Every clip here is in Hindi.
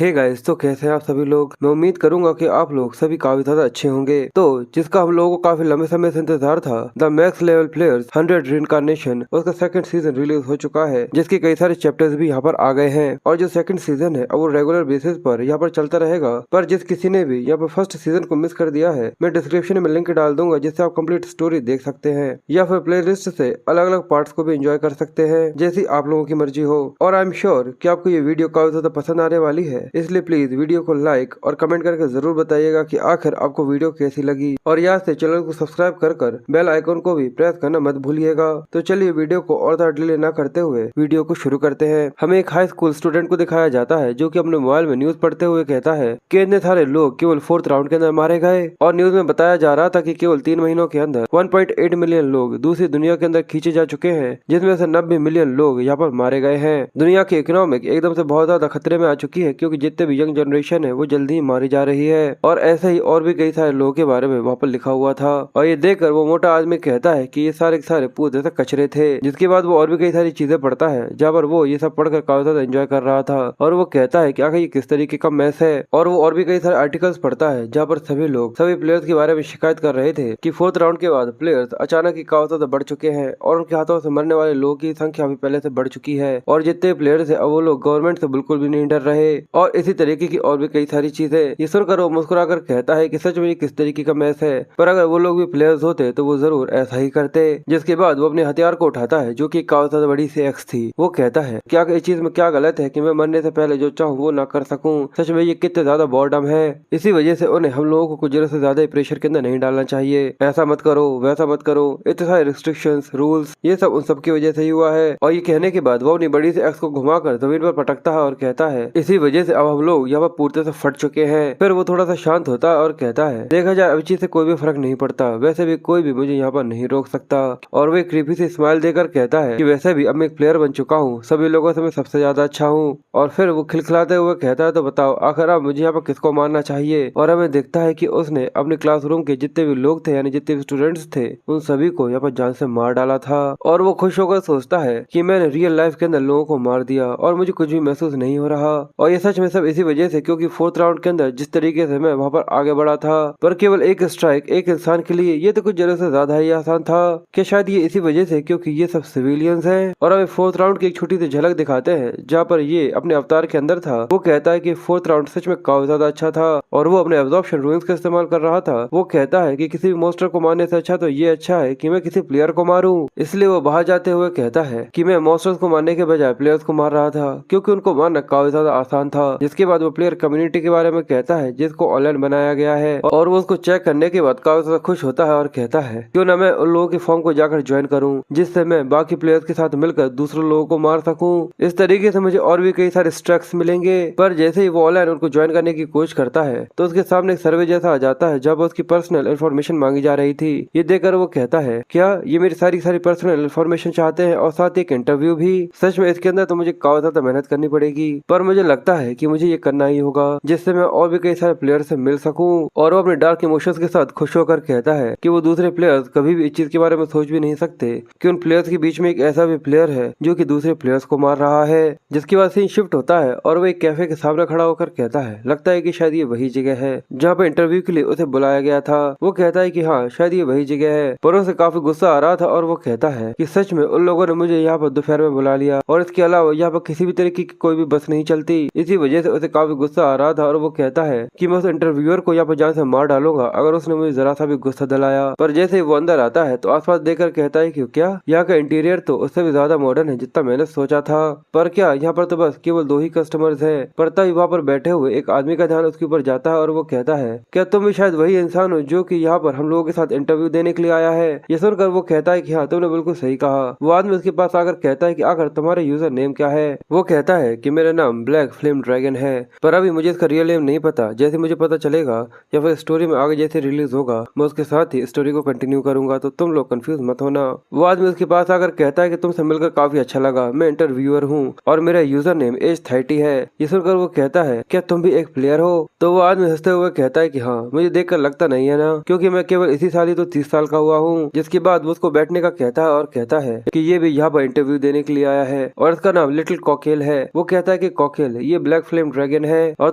हे गाइस, तो कैसे हैं आप सभी लोग। मैं उम्मीद करूंगा कि आप लोग सभी काफी ज्यादा अच्छे होंगे। तो जिसका हम लोगों को काफी लंबे समय से इंतजार था, the max level players 100 reincarnation, उसका सेकंड सीजन रिलीज हो चुका है, जिसके कई सारे चैप्टर्स भी यहाँ पर आ गए हैं। और जो सेकंड सीजन है वो रेगुलर बेसिस पर यहाँ पर चलता रहेगा। पर जिस किसी ने भी यहाँ पर फर्स्ट सीजन को मिस कर दिया है, मैं डिस्क्रिप्शन में लिंक डाल दूंगा, जिससे आप कंप्लीट स्टोरी देख सकते हैं या फिर प्ले लिस्ट से अलग अलग पार्ट्स को भी एंजॉय कर सकते हैं, जैसी आप लोगों की मर्जी हो। और आई एम श्योर कि आपको ये वीडियो काफी ज्यादा पसंद आने वाली है, इसलिए प्लीज वीडियो को लाइक और कमेंट करके जरूर बताइएगा कि आखिर आपको वीडियो कैसी लगी। और यहाँ से चैनल को सब्सक्राइब कर बेल आइकन को भी प्रेस करना मत भूलिएगा। तो चलिए वीडियो को और ज्यादा डिले न करते हुए वीडियो को शुरू करते हैं। हमें एक हाई स्कूल स्टूडेंट को दिखाया जाता है, जो कि अपने मोबाइल में न्यूज पढ़ते हुए कहता है कि इतने सारे लोग केवल 4th राउंड के अंदर मारे गए। और न्यूज में बताया जा रहा था कि केवल 3 महीनों के अंदर 1.8 मिलियन लोग दूसरी दुनिया के अंदर खींचे जा चुके हैं, जिसमें से 90 मिलियन लोग यहाँ पर मारे गए हैं। दुनिया की इकोनॉमिक एकदम से बहुत ज्यादा खतरे में आ चुकी है, क्योंकि जितने भी यंग जनरेशन है वो जल्दी ही मारी जा रही है। और ऐसे ही और भी कई सारे लोगों के बारे में वहाँ पर लिखा हुआ था। और ये देखकर वो मोटा आदमी कहता है कि ये सारे के सारे पूरे कचरे थे। जिसके बाद वो और भी कई सारी चीजें पढ़ता है, जहाँ पर वो ये सब पढ़कर काफी ज्यादा एंजॉय कर रहा था। और वो कहता है कि आखिर ये किस तरीके का मैस है। और वो और भी कई सारे आर्टिकल्स पढ़ता है, जहाँ पर सभी लोग सभी प्लेयर्स के बारे में शिकायत कर रहे थे कि 4th राउंड के बाद प्लेयर्स अचानक ही काफी ज्यादा बढ़ चुके हैं, और उनके हाथों से मरने वाले लोगों की संख्या भी पहले से बढ़ चुकी है। और जितने प्लेयर्स है वो लोग गवर्नमेंट से बिल्कुल भी नहीं डर रहे। और इसी तरीके की और भी कई सारी चीजें। ये सुनकर वो मुस्कुराकर कहता है कि सच में ये किस तरीके का मैच है, पर अगर वो लोग भी प्लेयर्स होते तो वो जरूर ऐसा ही करते। जिसके बाद वो अपने हथियार को उठाता है, जो कि काफी ज्यादा बड़ी सी एक्स थी। वो कहता है क्या इस चीज में क्या गलत है कि मैं मरने से पहले जो चाहूँ वो ना कर सकूं। सच में ये कितने ज्यादा बॉर्डम है। इसी वजह से उन्हें हम लोगों को कुछ जरूरत से ज्यादा प्रेशर के अंदर नहीं डालना चाहिए। ऐसा मत करो, वैसा मत करो, इतने सारे रिस्ट्रिक्शंस, रूल्स, ये सब उन सब की वजह से ही हुआ है। और ये कहने के बाद वो अपनी बड़ी सी एक्स को घुमाकर जमीन पर पटकता है और कहता है इसी वजह से अब हम लोग यहाँ पर पूरी तरह से फट चुके हैं। फिर वो थोड़ा सा शांत होता है और कहता है देखा जाए अब चीज से कोई भी फर्क नहीं पड़ता, वैसे भी कोई भी मुझे यहाँ पर नहीं रोक सकता। और वो एक क्रीपी से स्माइल देकर कहता है कि वैसे भी अब मैं एक प्लेयर बन चुका हूँ, सभी लोगों से मैं सबसे ज्यादा अच्छा हूँ। और फिर वो खिलखिलाते हुए कहता है तो बताओ आखिर अब मुझे यहाँ पर किसको मारना चाहिए। और हमें दिखता है कि उसने अपने क्लासरूम के जितने भी लोग थे, यानी जितने भी स्टूडेंट्स थे, उन सभी को यहाँ पर जान से मार डाला था। और वो खुश होकर सोचता है कि मैंने रियल लाइफ के अंदर लोगों को मार दिया और मुझे कुछ भी महसूस नहीं हो रहा। और ये सच में सब इसी वजह से, क्योंकि 4th राउंड के अंदर जिस तरीके से मैं वहाँ पर आगे बढ़ा था, पर केवल एक स्ट्राइक एक इंसान के लिए ये तो कुछ जरूरत से ज्यादा ही आसान था। कि शायद ये इसी वजह से क्योंकि ये सब सिविलियंस हैं। और हमें 4th राउंड की एक छोटी सी झलक दिखाते हैं, जहाँ पर ये अपने अवतार के अंदर था। वो कहता है कि 4th राउंड सच में काफी ज्यादा अच्छा था, और वो अपने एब्जॉर्प्शन रूइंस का इस्तेमाल कर रहा था। वो कहता है कि किसी भी मॉन्स्टर को मारने से अच्छा तो ये अच्छा है कि मैं किसी प्लेयर को मारूं। इसलिए वो बाहर जाते हुए कहता है कि मैं मॉन्स्टर्स को मारने के बजाय प्लेयर्स को मार रहा था, क्योंकि उनको मारना काफी ज्यादा आसान था। जिसके बाद वो प्लेयर कम्युनिटी के बारे में कहता है, जिसको ऑनलाइन बनाया गया है। और वो उसको चेक करने के बाद काफी ज्यादा खुश होता है और कहता है क्यों ना मैं उन लोगों के फॉर्म को जाकर ज्वाइन करूं, जिससे मैं बाकी प्लेयर्स के साथ मिलकर दूसरे लोगों को मार सकूं। इस तरीके से मुझे और भी कई सारे स्ट्रैक्स मिलेंगे। पर जैसे ही वो ऑनलाइन उनको ज्वाइन करने की कोशिश करता है, तो उसके सामने एक सर्वे जैसा आ जाता है, जब उसकी पर्सनल इन्फॉर्मेशन मांगी जा रही थी। ये देखकर वो कहता है क्या ये मेरी सारी पर्सनल इन्फॉर्मेशन चाहते हैं, और साथ ही एक इंटरव्यू भी। सच में इसके अंदर तो मुझे काफी ज्यादा मेहनत करनी पड़ेगी, पर मुझे लगता है कि मुझे ये करना ही होगा, जिससे मैं और भी कई सारे प्लेयर से मिल सकूं। और वो अपने डार्क इमोशंस के साथ खुश होकर कहता है कि वो दूसरे प्लेयर्स कभी भी इस चीज के बारे में सोच भी नहीं सकते कि उन प्लेयर्स के बीच में एक ऐसा भी प्लेयर है जो कि दूसरे प्लेयर्स को मार रहा है। जिसके बाद सीन शिफ्ट होता है और वो एक कैफे के सामने खड़ा होकर कहता है लगता है कि शायद ये वही जगह है जहाँ पे इंटरव्यू के लिए उसे बुलाया गया था। वो कहता है कि हाँ शायद ये वही जगह है, पर उसे काफी गुस्सा आ रहा था। और वो कहता है कि सच में उन लोगों ने मुझे यहाँ पर दोपहर में बुला लिया, और इसके अलावा यहाँ पर किसी भी तरीके की कोई भी बस नहीं चलती। इसी वजह से उसे काफी गुस्सा आ रहा था। और वो कहता है कि मैं उस इंटरव्यूअर को यहाँ पर जान से मार डालूंगा अगर उसने मुझे जरा सा भी गुस्सा दिलाया। पर जैसे ही वो अंदर आता है तो आसपास देखकर कहता है कि क्या यहाँ का इंटीरियर तो उससे भी ज्यादा मॉडर्न है जितना मैंने सोचा था। पर क्या यहाँ पर तो बस केवल 2 ही कस्टमर्स है। पर तभी वहाँ पर बैठे हुए एक आदमी का ध्यान उसके ऊपर जाता है, और वो कहता है क्या तुम भी शायद वही इंसान हो जो कि यहाँ पर हम लोगों के साथ इंटरव्यू देने के लिए आया है। ये सुनकर वो कहता है कि हाँ तुमने बिल्कुल सही कहा। वो आदमी उसके पास आकर कहता है कि आखिर तुम्हारा यूजर नेम क्या है। वो कहता है कि मेरा नाम ब्लैक फ्लेम ड्रैगन है, पर अभी मुझे इसका रियल नेम नहीं पता। जैसे मुझे पता चलेगा या फिर स्टोरी में आगे जैसे रिलीज होगा, मैं उसके साथ ही स्टोरी को कंटिन्यू करूंगा, तो तुम लोग कंफ्यूज मत होना। वो आदमी उसके पास आकर कहता है कि तुमसे मिलकर काफी अच्छा लगा, मैं इंटरव्यूअर हूँ और मेरा यूजर नेम एज 30 है। ये सुनकर वो कहता है क्या तुम भी एक प्लेयर हो। तो वो आदमी हंसते हुए कहता है कि हाँ मुझे देखकर लगता नहीं है ना, क्योंकि मैं केवल इसी साल ही तो 30 साल का हुआ हूँ। जिसके बाद वो उसको बैठने का कहता है और कहता है कि ये भी यहाँ पर इंटरव्यू देने के लिए आया है और इसका नाम लिटिल कॉकेल है। वो कहता है कि कॉकेल ये ब्लैक फ्लेम ड्रैगन है और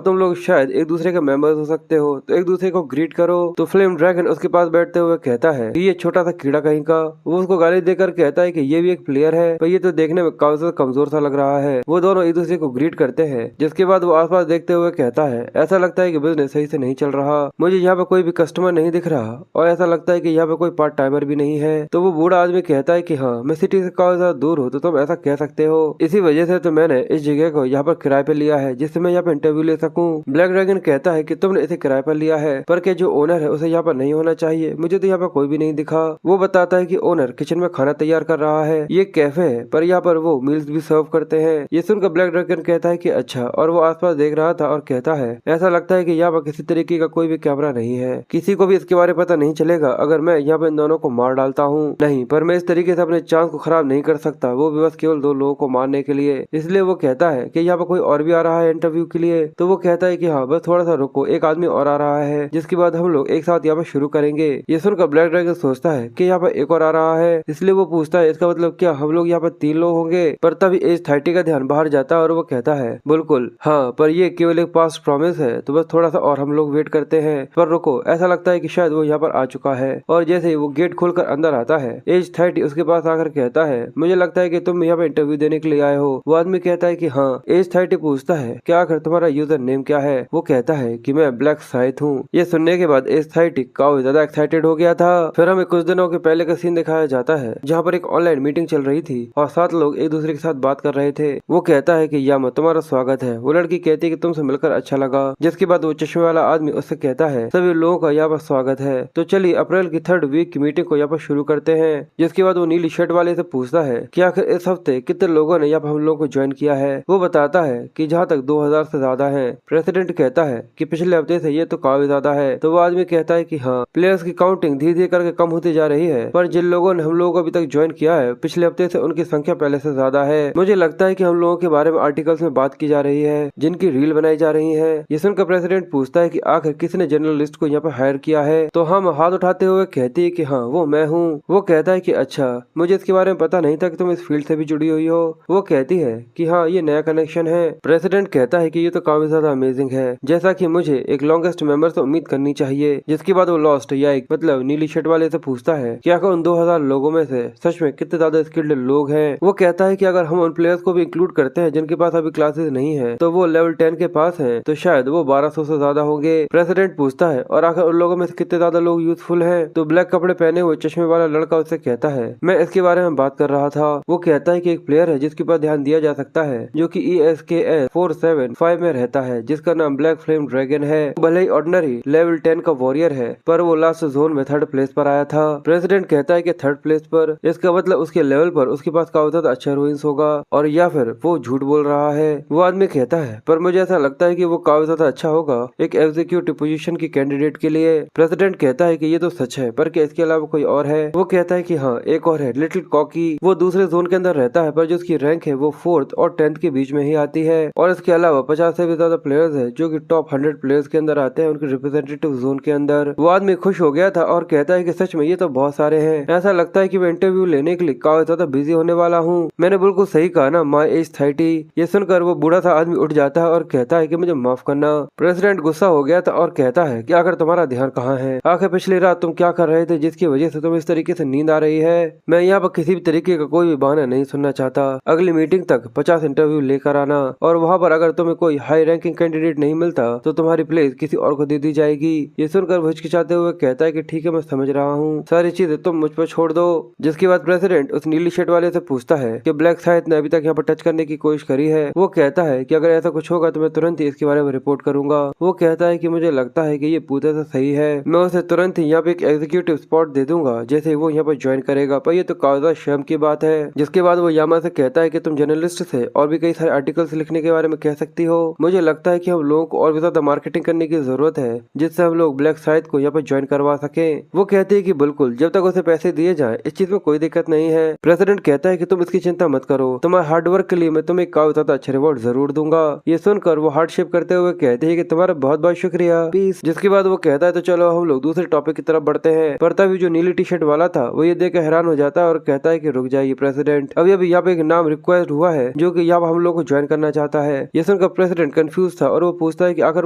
तुम लोग शायद एक दूसरे के मेंबर्स हो सकते हो, तो एक दूसरे को ग्रीट करो। तो फ्लेम ड्रैगन उसके पास बैठते हुए कहता है कि ये छोटा सा कीड़ा कहीं का। वो उसको गाली देकर कहता है कि ये भी एक प्लेयर है, पर ये तो देखने में काफी कमजोर सा लग रहा है। वो दोनों एक दूसरे को ग्रीट करते हैं, जिसके बाद वो आसपास देखते हुए कहता है ऐसा लगता है कि बिजनेस सही से नहीं चल रहा, मुझे यहाँ पे कोई भी कस्टमर नहीं दिख रहा और ऐसा लगता है कि यहाँ पे कोई पार्ट टाइमर भी नहीं है। तो वो बूढ़ा आदमी कहता है कि हाँ, मैं सिटी से काफी ज्यादा दूर हूँ, तो तुम ऐसा कह सकते हो, इसी वजह से तो मैंने इस जगह को यहाँ पर किराए पे लिया है जिससे मैं यहाँ पे इंटरव्यू ले सकूँ। ब्लैक ड्रैगन कहता है कि तुमने इसे किराए पर लिया है, पर के जो ओनर है उसे यहाँ पर नहीं होना चाहिए, मुझे तो यहाँ पर कोई भी नहीं दिखा। वो बताता है कि ओनर किचन में खाना तैयार कर रहा है, ये कैफे है पर यहाँ पर वो मील्स भी सर्व करते हैं। ये सुनकर ब्लैक ड्रैगन कहता है कि अच्छा, और वो आसपास देख रहा था और कहता है ऐसा लगता है कि यहाँ पर किसी तरीके का कोई भी कैमरा नहीं है, किसी को भी इसके बारे में पता नहीं चलेगा अगर मैं यहाँ पे इन दोनों को मार डालता हूँ। नहीं, पर मैं इस तरीके से अपने चांस को खराब नहीं कर सकता, वो भी बस केवल 2 लोगों को मारने के लिए। इसलिए वो कहता है कि यहाँ पर कोई और भी आ रहा है इंटरव्यू के लिए। तो वो कहता है कि हाँ, बस थोड़ा सा रुको, एक आदमी और आ रहा है, जिसके बाद हम लोग एक साथ यहाँ पर शुरू करेंगे। ये सुनकर ब्लैक ड्रैगन सोचता है कि यहाँ पर एक और आ रहा है, इसलिए वो पूछता है इसका मतलब क्या हम लोग यहाँ पर 3 लोग होंगे। पर तभी एज 30 का ध्यान बाहर जाता है और वो कहता है बिल्कुल हाँ, पर ये केवल एक पास्ट प्रॉमिस है, तो बस थोड़ा सा और हम लोग वेट करते हैं। पर रुको, ऐसा लगता है कि शायद वो यहाँ पर आ चुका है। और जैसे ही वो गेट खोलकर अंदर आता है, एज 30 उसके पास आकर कहता है मुझे लगता है कि तुम यहाँ पे इंटरव्यू देने के लिए आए हो। वो आदमी कहता है कि हाँ। एज 30 पूछता है क्या आखिर तुम्हारा यूजर नेम क्या है। वो कहता है कि मैं ब्लैक साइथ हूँ। ये सुनने के बाद एज 30 काफी ज्यादा एक्साइटेड हो गया था। फिर हमें कुछ दिनों के पहले का सीन दिखाया जाता है जहाँ पर एक ऑनलाइन मीटिंग चल रही थी और 7 लोग एक दूसरे के साथ बात कर रहे थे। वो कहता है कि यामा, तुम्हारा स्वागत है। वो लड़की कहती है कि तुमसे मिलकर अच्छा लगा, जिसके बाद वो चश्मे वाला आदमी उससे कहता है सभी लोगों का यहाँ पर स्वागत है, तो चलिए अप्रैल की 3rd वीक की मीटिंग को यहाँ पर शुरू करते हैं। जिसके बाद वो नीली शर्ट वाले से पूछता है कि आखिर इस हफ्ते कितने लोगों ने यहाँ पर हम लोगों को ज्वाइन किया है। वो बताता है कि जहाँ तक 2000 से ज्यादा है। प्रेसिडेंट कहता है कि पिछले हफ्ते से ये तो काफी ज्यादा है। तो वो आदमी कहता है कि हाँ, प्लेयर्स की काउंटिंग धीरे धीरे करके कम होती जा रही है, पर जिन लोगों ने हम लोगों को अभी तक ज्वाइन किया है पिछले हफ्ते से उनकी संख्या पहले से ज्यादा है। मुझे लगता है कि हम लोगों के बारे में आर्टिकल्स में बात की जा रही है, जिनकी रील बनाई जा रही है। ये सुनकर प्रेसिडेंट पूछता है कि आखिर किसने जर्नलिस्ट को यहाँ पर हायर किया है। तो हम हाथ उठाते हुए कहती है कि हाँ, वो मैं हूँ। वो कहता है कि अच्छा, मुझे इसके बारे में पता नहीं था कि तुम इस फील्ड से भी जुड़ी हुई हो। वो कहती है कि हाँ, ये नया कनेक्शन है। प्रेसिडेंट कहता है कि ये तो काफी ज्यादा अमेजिंग है, जैसा कि मुझे एक लॉन्गेस्ट मेंबर से उम्मीद करनी चाहिए। जिसके बाद वो लॉस्ट या एक मतलब नीली शर्ट वाले से पूछता है कि आखिर उन 2000 लोगों में से सच में कितने ज्यादा स्किल्ड लोग हैं। वो कहता है कि अगर हम उन प्लेयर्स को भी इंक्लूड करते हैं जिनके पास अभी क्लासेस नहीं है, तो वो लेवल 10 के पास हैं, तो शायद वो 1200 से ज्यादा होंगे। प्रेसिडेंट पूछता है और आखिर उन लोगों में से कितने ज्यादा लोग यूजफुल हैं। तो ब्लैक कपड़े पहने हुए चश्मे वाला लड़का उससे कहता है मैं इसके बारे में बात कर रहा था। वो कहता है कि एक प्लेयर है जिसके पास ध्यान दिया जा सकता है, जो कि ESKS 475 में रहता है, जिसका नाम ब्लैक फ्लेम ड्रैगन है। भले ही ऑर्डिनरी लेवल 10 का वॉरियर है, पर वो लास्ट जोन में 3rd प्लेस पर आया था। प्रेसिडेंट कहता है कि 3rd प्लेस पर, इसका मतलब उसके लेवल पर उसके पास काफी ज्यादा अच्छा रूइंस होगा, और या फिर वो झूठ बोल रहा है। वो आदमी कहता है पर मुझे ऐसा लगता है कि वो काफी ज्यादा अच्छा होगा एक एग्जीक्यूटिव पोजीशन की कैंडिडेट के लिए। प्रेसिडेंट कहता है कि ये तो सच है, पर क्या इसके अलावा कोई और है। वो कहता है कि हाँ, एक और है, लिटिल कॉकी। वो दूसरे जोन के अंदर रहता है, पर जो उसकी रैंक है वो 4th और 10th के बीच में ही आती है। और इसके अलावा 50 से भी ज्यादा प्लेयर्स है जो कि टॉप 100 प्लेयर्स के अंदर आते हैं उनके रिप्रेजेंटेटिव जोन के अंदर। वो आदमी खुश हो गया था और कहता है कि सच में ये तो बहुत सारे हैं, ऐसा लगता है कि मैं इंटरव्यू लेने के लिए काफी ज्यादा बिजी होने वाला हूँ। मैंने बिल्कुल सही कहा ना, माई एज 30। ये सुनकर वो बूढ़ा सा आदमी उठ जाता है और कहता है कि मुझे माफ करना। प्रेसिडेंट गुस्सा हो गया था और कहता है कि आखिर तुम्हारा ध्यान कहाँ है, आखिर पिछली रात तुम क्या कर रहे थे जिसकी वजह से तुम इस तरीके से नींद आ रही है। मैं यहाँ पर किसी भी तरीके का कोई भी बहाना नहीं सुनना चाहता। अगली मीटिंग तक 50 इंटरव्यू लेकर आना, और वहाँ पर अगर तुम्हें कोई हाई रैंकिंग कैंडिडेट नहीं मिलता तो तुम्हारी प्लेस किसी और को दे दी जाएगी। ये सुनकर वो हिचकिचाते हुए कहता है कि ठीक है, मैं समझ रहा हूँ, सारी चीजें तुम मुझ पर छोड़ दो। जिसके बाद प्रेसिडेंट उस नीली शर्ट वाले से पूछता है कि ब्लैक साइथ ने अभी तक यहाँ पर टच करने की कोशिश करी है। वो कहता है कि अगर ऐसा कुछ होगा तो मैं तुरंत ही इसके बारे में रिपोर्ट करूंगा। वो कहता है कि मुझे लगता है कि ये पूरे से सही है, मैं उसे तुरंत ही यहाँ पे एक एग्जीक्यूटिव स्पॉट दे दूंगा जैसे वो यहाँ पर ज्वाइन करेगा। पर ये तो काफी शर्म की बात है। जिसके बाद वो यामा से कहता है कि तुम जर्नलिस्ट से और भी कई सारे आर्टिकल्स लिखने के बारे में कह सकती हो। मुझे लगता है कि हम लोगों को और भी ज्यादा मार्केटिंग करने की जरूरत है, जिससे हम लोग ब्लैक साइथ को यहाँ पर ज्वाइन करवा सके। वो कहती है कि बिल्कुल, जब तक उसे पैसे दिए जाए इस चीज में कोई दिक्कत नहीं है। प्रेसिडेंट कहता है कि तुम इसकी चिंता मत करो, तुम्हारे हार्डवर्क के लिए मैं तुम्हें काफी ज्यादा अच्छा रिवॉर्ड जरूर दूंगा। ये सुनकर वो हार्ट शेप करते हुए कहते हैं कि तुम्हारा बहुत बहुत शुक्रिया, पीस। जिसके बाद वो कहता है तो चलो हम लोग दूसरे टॉपिक की तरफ बढ़ते हैं। पर तभी जो नीली टी शर्ट वाला था वो ये देख हैरान हो जाता है और कहता है कि रुक जाइए प्रेसिडेंट, अभी अभी यहाँ पे एक नाम रिक्वेस्ट हुआ है जो कि यहाँ हम लोग को ज्वाइन करना चाहता है। ये सुनकर प्रेसिडेंट कंफ्यूज था और वो पूछता है कि आखिर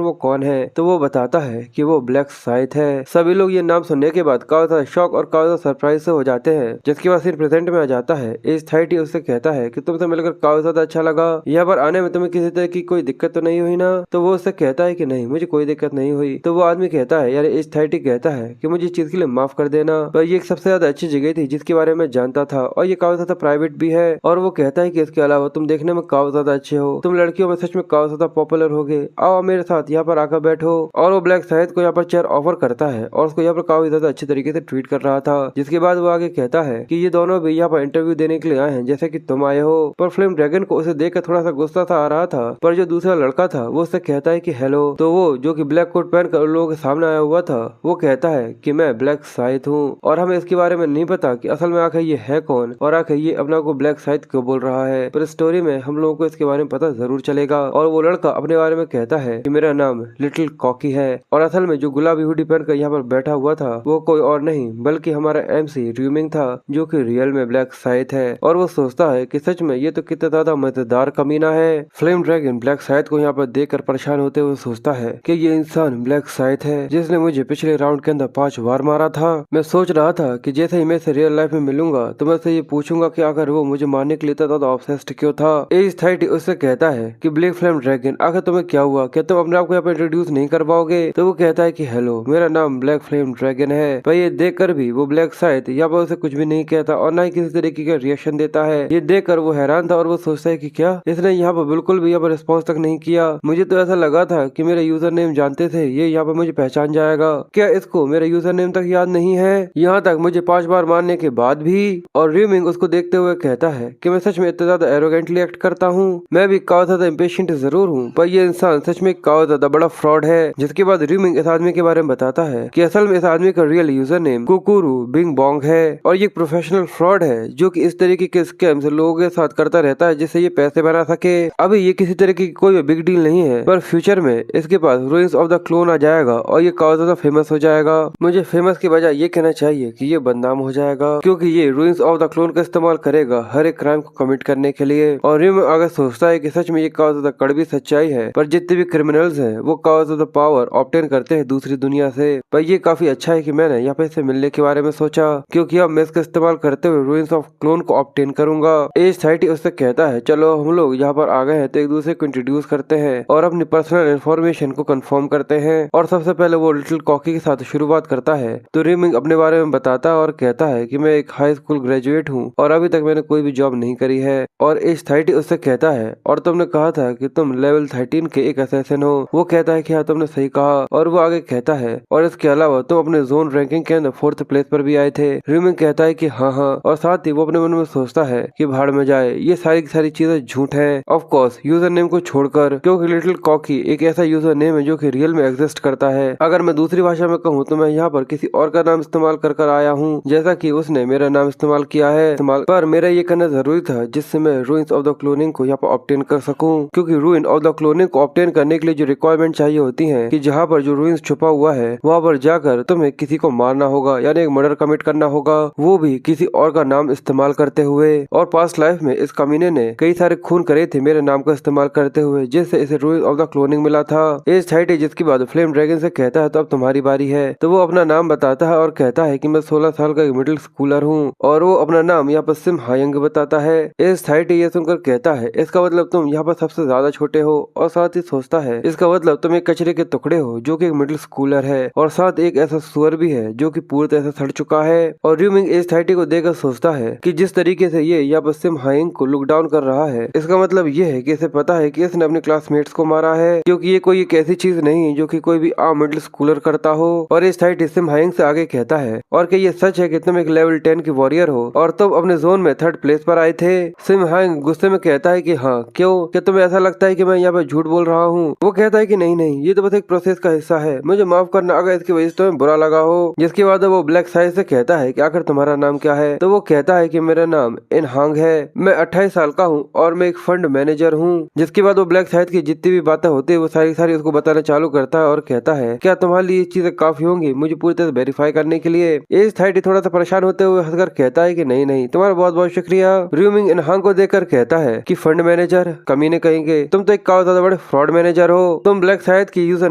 वो कौन है, तो वो बताता है कि वो ब्लैक साइथ है। सभी लोग ये नाम सुनने के बाद काफी ज्यादा शॉक और काफी ज्यादा सरप्राइज से हो जाते हैं, जिसके बाद सीन प्रेजेंट में आ जाता है। एज 30 उससे कहता है कि तुमसे मिलकर काफी ज्यादा अच्छा लगा, यहाँ पर आने में तुम्हें किसी तरह की कोई दिक्कत तो नहीं हुई ना? तो वो उससे कहता है कि नहीं, मुझे कोई दिक्कत नहीं हुई। तो वो आदमी कहता है, यार एज 30 कहता है कि मुझे इस चीज के लिए माफ कर देना, पर ये एक सबसे ज्यादा अच्छी जगह थी जिसके बारे में जानता था और ये काफी ज्यादा प्राइवेट भी है। और वो कहता है कि इसके अलावा तुम देखने में काफी ज्यादा अच्छे हो, तुम लड़कियों में सच में काफी ज्यादा पॉपुलर हो गए, आओ मेरे साथ यहाँ पर आकर बैठो। और वो ब्लैक साइथ को यहाँ पर चेयर ऑफर करता है और उसको यहाँ पर काफी ज्यादा अच्छे तरीके से ट्रीट कर रहा था। जिसके बाद वो आगे कहता है कि ये दोनों भी यहाँ पर इंटरव्यू देने के लिए आए हैं जैसे कि तुम आए हो। पर फ्लेम ड्रैगन को उसे देखकर थोड़ा सा गुस्सा सा आ रहा था, पर जो दूसरा लड़का था वो उससे कहता है कि हेलो। तो वो जो कि ब्लैक कोट पहनकर उन लोगों के सामने आया हुआ था वो कहता है कि मैं ब्लैक साइथ हूँ और हमें इसके बारे में नहीं पता कि असल में आखिर ये है कौन और आखिर ये अपना को ब्लैक साइथ क्यों बोल रहा है। पर स्टोरी में हम लोगों को इसके बारे में पता जरूर चलेगा। और वो लड़का अपने बारे में कहता है कि मेरा नाम लिटिल कॉकी है और असल में जो गुलाबी हुडी पहनकर यहाँ पर बैठा हुआ था वो कोई और नहीं बल्कि हमारा MC र्यूमिंग था, जो कि रियल में ब्लैक साइथ है। और वो सोचता है कि सच में ये तो कितना ज्यादा मजेदार कमीना है। फ्लेम ड्रैगन ब्लैक साइथ को यहाँ पर देखकर परेशान होते हुए सोचता है कि ये इंसान ब्लैक साइथ है जिसने मुझे पिछले राउंड के अंदर 5 बार मारा था। मैं सोच रहा था कि जैसे ही मैं इसे रियल लाइफ में मिलूंगा तो मैं उसे ये पूछूंगा कि आखिर वो मुझे मारने के लिए इतना ज्यादा ऑब्सेस्ड क्यों था। एज 30 उससे कहता है कि ब्लैक फ्लेम ड्रैगन आखिर तुम्हें क्या हुआ, क्या तुम अपने आप को यहाँ पे इंट्रोड्यूस नहीं कर पाओगे? तो वो कहता है कि हेलो, मेरा नाम ब्लैक फ्लेम ड्रैगन है। पर ये देख कर भी वो ब्लैक साइथ यहाँ पर उसे कुछ भी नहीं कहता और न ही किसी तरीके का रिएक्शन देता है। ये देख कर वो हैरान था और वो सोचता है कि क्या इसने यहाँ पर बिल्कुल भी यहाँ पर रिस्पॉन्स तक नहीं किया। मुझे तो ऐसा लगा था कि मेरा यूजर नेम जानते थे, ये यहाँ पर मुझे पहचान जाएगा। क्या इसको मेरा यूजर नेम तक याद नहीं है? यहाँ तक मुझे 5 बार मारने के बाद भी। और र्यूमिंग उसको देखते हुए कहता है कि मैं सच में इतना ज्यादा एरोगेंटली एक्ट करता हूँ, मैं भी काफी ज्यादा इम्पेशेंट जरूर हूँ, पर ये इंसान सच में काफी ज्यादा बड़ा फ्रॉड है। जिसके बाद र्यूमिंग इस आदमी के बारे में बताता है कि असल में इस आदमी का रियल यूजर नेम कुकुरू बिंग बोंग है और ये प्रोफेशनल फ्रॉड है जो कि इस तरीके के स्कैम्स लोगों के साथ करता रहता है जिससे ये पैसे बना सके। अभी ये किसी तरीके की कोई बिग डील नहीं है, पर फ्यूचर में इसके पास रूइंस ऑफ द क्लोन आ जाएगा और ये काफी ज्यादा फेमस हो जाएगा। मुझे फेमस की बजाय ये कहना चाहिए कि ये बदनाम हो जाएगा, क्योंकि ये रूइंस ऑफ द क्लोन का इस्तेमाल करेगा हर एक क्राइम को कमिट करने के लिए। और र्यूम अगर सोचता है कि सच में ये काफी ज्यादा कड़वी सच्चाई है, पर जितने भी क्रिमिनल्स हैं वो काफी ज्यादा पावर ऑब्टेन करते हैं दूसरी दुनिया से। पर ये काफी अच्छा है कि मैंने यहाँ पे इससे मिलने के बारे में सोचा, क्योंकि अब मैं इसका इस्तेमाल करते हुए रूइंस ऑफ क्लोन को ऑब्टेन करूंगा। एज 30 उससे कहता है चलो हम लोग यहाँ पर आ गए हैं तो एक दूसरे को इंट्रोड्यूस करते हैं और अपनी पर्सनल इन्फॉर्मेशन को कंफर्म करते हैं। और सबसे पहले वो लिटिल कॉकी के साथ शुरुआत करता है। तो र्यूमिंग अपने बारे में बताता है और कहता है कि मैं एक हाई स्कूल ग्रेजुएट हूँ और अभी तक मैंने कोई भी जॉब नहीं करी है। और एज 30 उससे कहता है और तुमने कहा था कि तुम लेवल 13 के एक असैसिन हो। वो कहता है कि हाँ तुमने सही कहा। और वो आगे कहता है और इसके अलावा तुम अपने जोन रैंकिंग के अंदर 4th प्लेस पर भी आए थे। र्यूमिंग कहता है कि हाँ हाँ, और साथ ही वो अपने मन में सोचता है कि भाड़ में जाए, ये सारी की सारी चीजें झूठ है। ऑफ कोर्स यूजर नेम को छोड़कर, क्योंकि लिटिल कॉकी एक ऐसा यूजर नेम है जो कि रियल में एग्जिस्ट करता है। अगर मैं दूसरी भाषा में कहूँ तो मैं यहाँ पर किसी और का नाम इस्तेमाल कर आया हूँ, जैसा कि उसने मेरा नाम इस्तेमाल किया है। पर मेरा ये करना जरूरी था जिससे मैं रूइंस ऑफ द क्लोनिंग को यहाँ पर ऑब्टेन कर सकूं, क्योंकि रूइन ऑफ द क्लोनिंग को ऑब्टेन करने के लिए जो रिक्वायरमेंट चाहिए होती है कि जहाँ पर जो रूइंस छुपा हुआ है वहाँ पर जाकर तुम्हें किसी को मारना होगा, यानी एक मर्डर कमिट करना होगा, वो भी किसी और का नाम इस्तेमाल करते हुए। और पास्ट लाइफ में इस कमीने ने कई सारे खून करे थे मेरे नाम का इस्तेमाल करते हुए, जिससे इसे रूइंस ऑफ द क्लोनिंग मिला था। एज 30 जिसके बाद फ्लेम ड्रैगन से कहता है तो अब तुम्हारी बारी है। तो वो अपना नाम बताता है और कहता है कि मैं 16 साल का मिडिल स्कूलर हूँ और वो अपना नाम यहाँ पर सिम हायंग बताता है। एज 30 ये सुनकर कहता है इसका मतलब तुम यहाँ पर सबसे ज्यादा छोटे हो, और साथ ही सोचता है इसका मतलब तुम एक कचरे के टुकड़े हो जो कि एक मिडिल स्कूलर है और साथ एक ऐसा सुअर भी है जो कि पूरी तरह से सड़ चुका है। और र्यूमिंग एज 30 को देखकर सोचता है कि जिस तरीके से ये यहाँ पर सिम हायंग को लुक डाउन कर रहा है, इसका मतलब ये है कि इसे पता है कि इसने अपने क्लासमेट्स को मारा है, क्योंकि ये कोई एक ऐसी चीज नहीं जो कि कोई भी आम मिडिल स्कूलर करता हो। और एज 30 सिम हायंग से आगे कहता है और कि ये सच है कि तुम एक लेवल 10 की वॉरियर हो और तुम अपने जोन में 3rd प्लेस पर आए थे। सिम हायंग गुस्से में कहता है कि हाँ क्यों, क्या तुम्हें ऐसा लगता है कि मैं यहाँ पे झूठ बोल रहा हूँ? वो कहता है कि नहीं नहीं, ये तो बस एक प्रोसेस का हिस्सा है, मुझे माफ करना अगर इसकी वजह से तुम्हें बुरा लगा हो। जिसके बाद वो ब्लैक साइज से कहता है कि आखिर तुम्हारा नाम क्या है? तो वो कहता है कि मेरा नाम इन हांग है, मैं 28 साल का हूँ और मैं एक फंड मैनेजर हूँ। जिसके बाद वो ब्लैक साइज की जितनी भी बातें होती है वो सारी उसको बताना चालू करता है और कहता है क्या तुम्हारे लिए चीजें काफी होंगी मुझे पूरी तरह वेरीफाई करने के लिए? एज 30 थोड़ा सा परेशान होते हुए हंसकर कहता है कि नहीं नहीं, तुम्हारा बहुत बहुत शुक्रिया। र्यूमिंग इन हांग को देखकर कहता है कि फंड मैनेजर कमीने कहीं करेंगे, तुम तो एक काफी ज्यादा बड़े फ्रॉड मैनेजर हो। तुम ब्लैक साइड की यूजर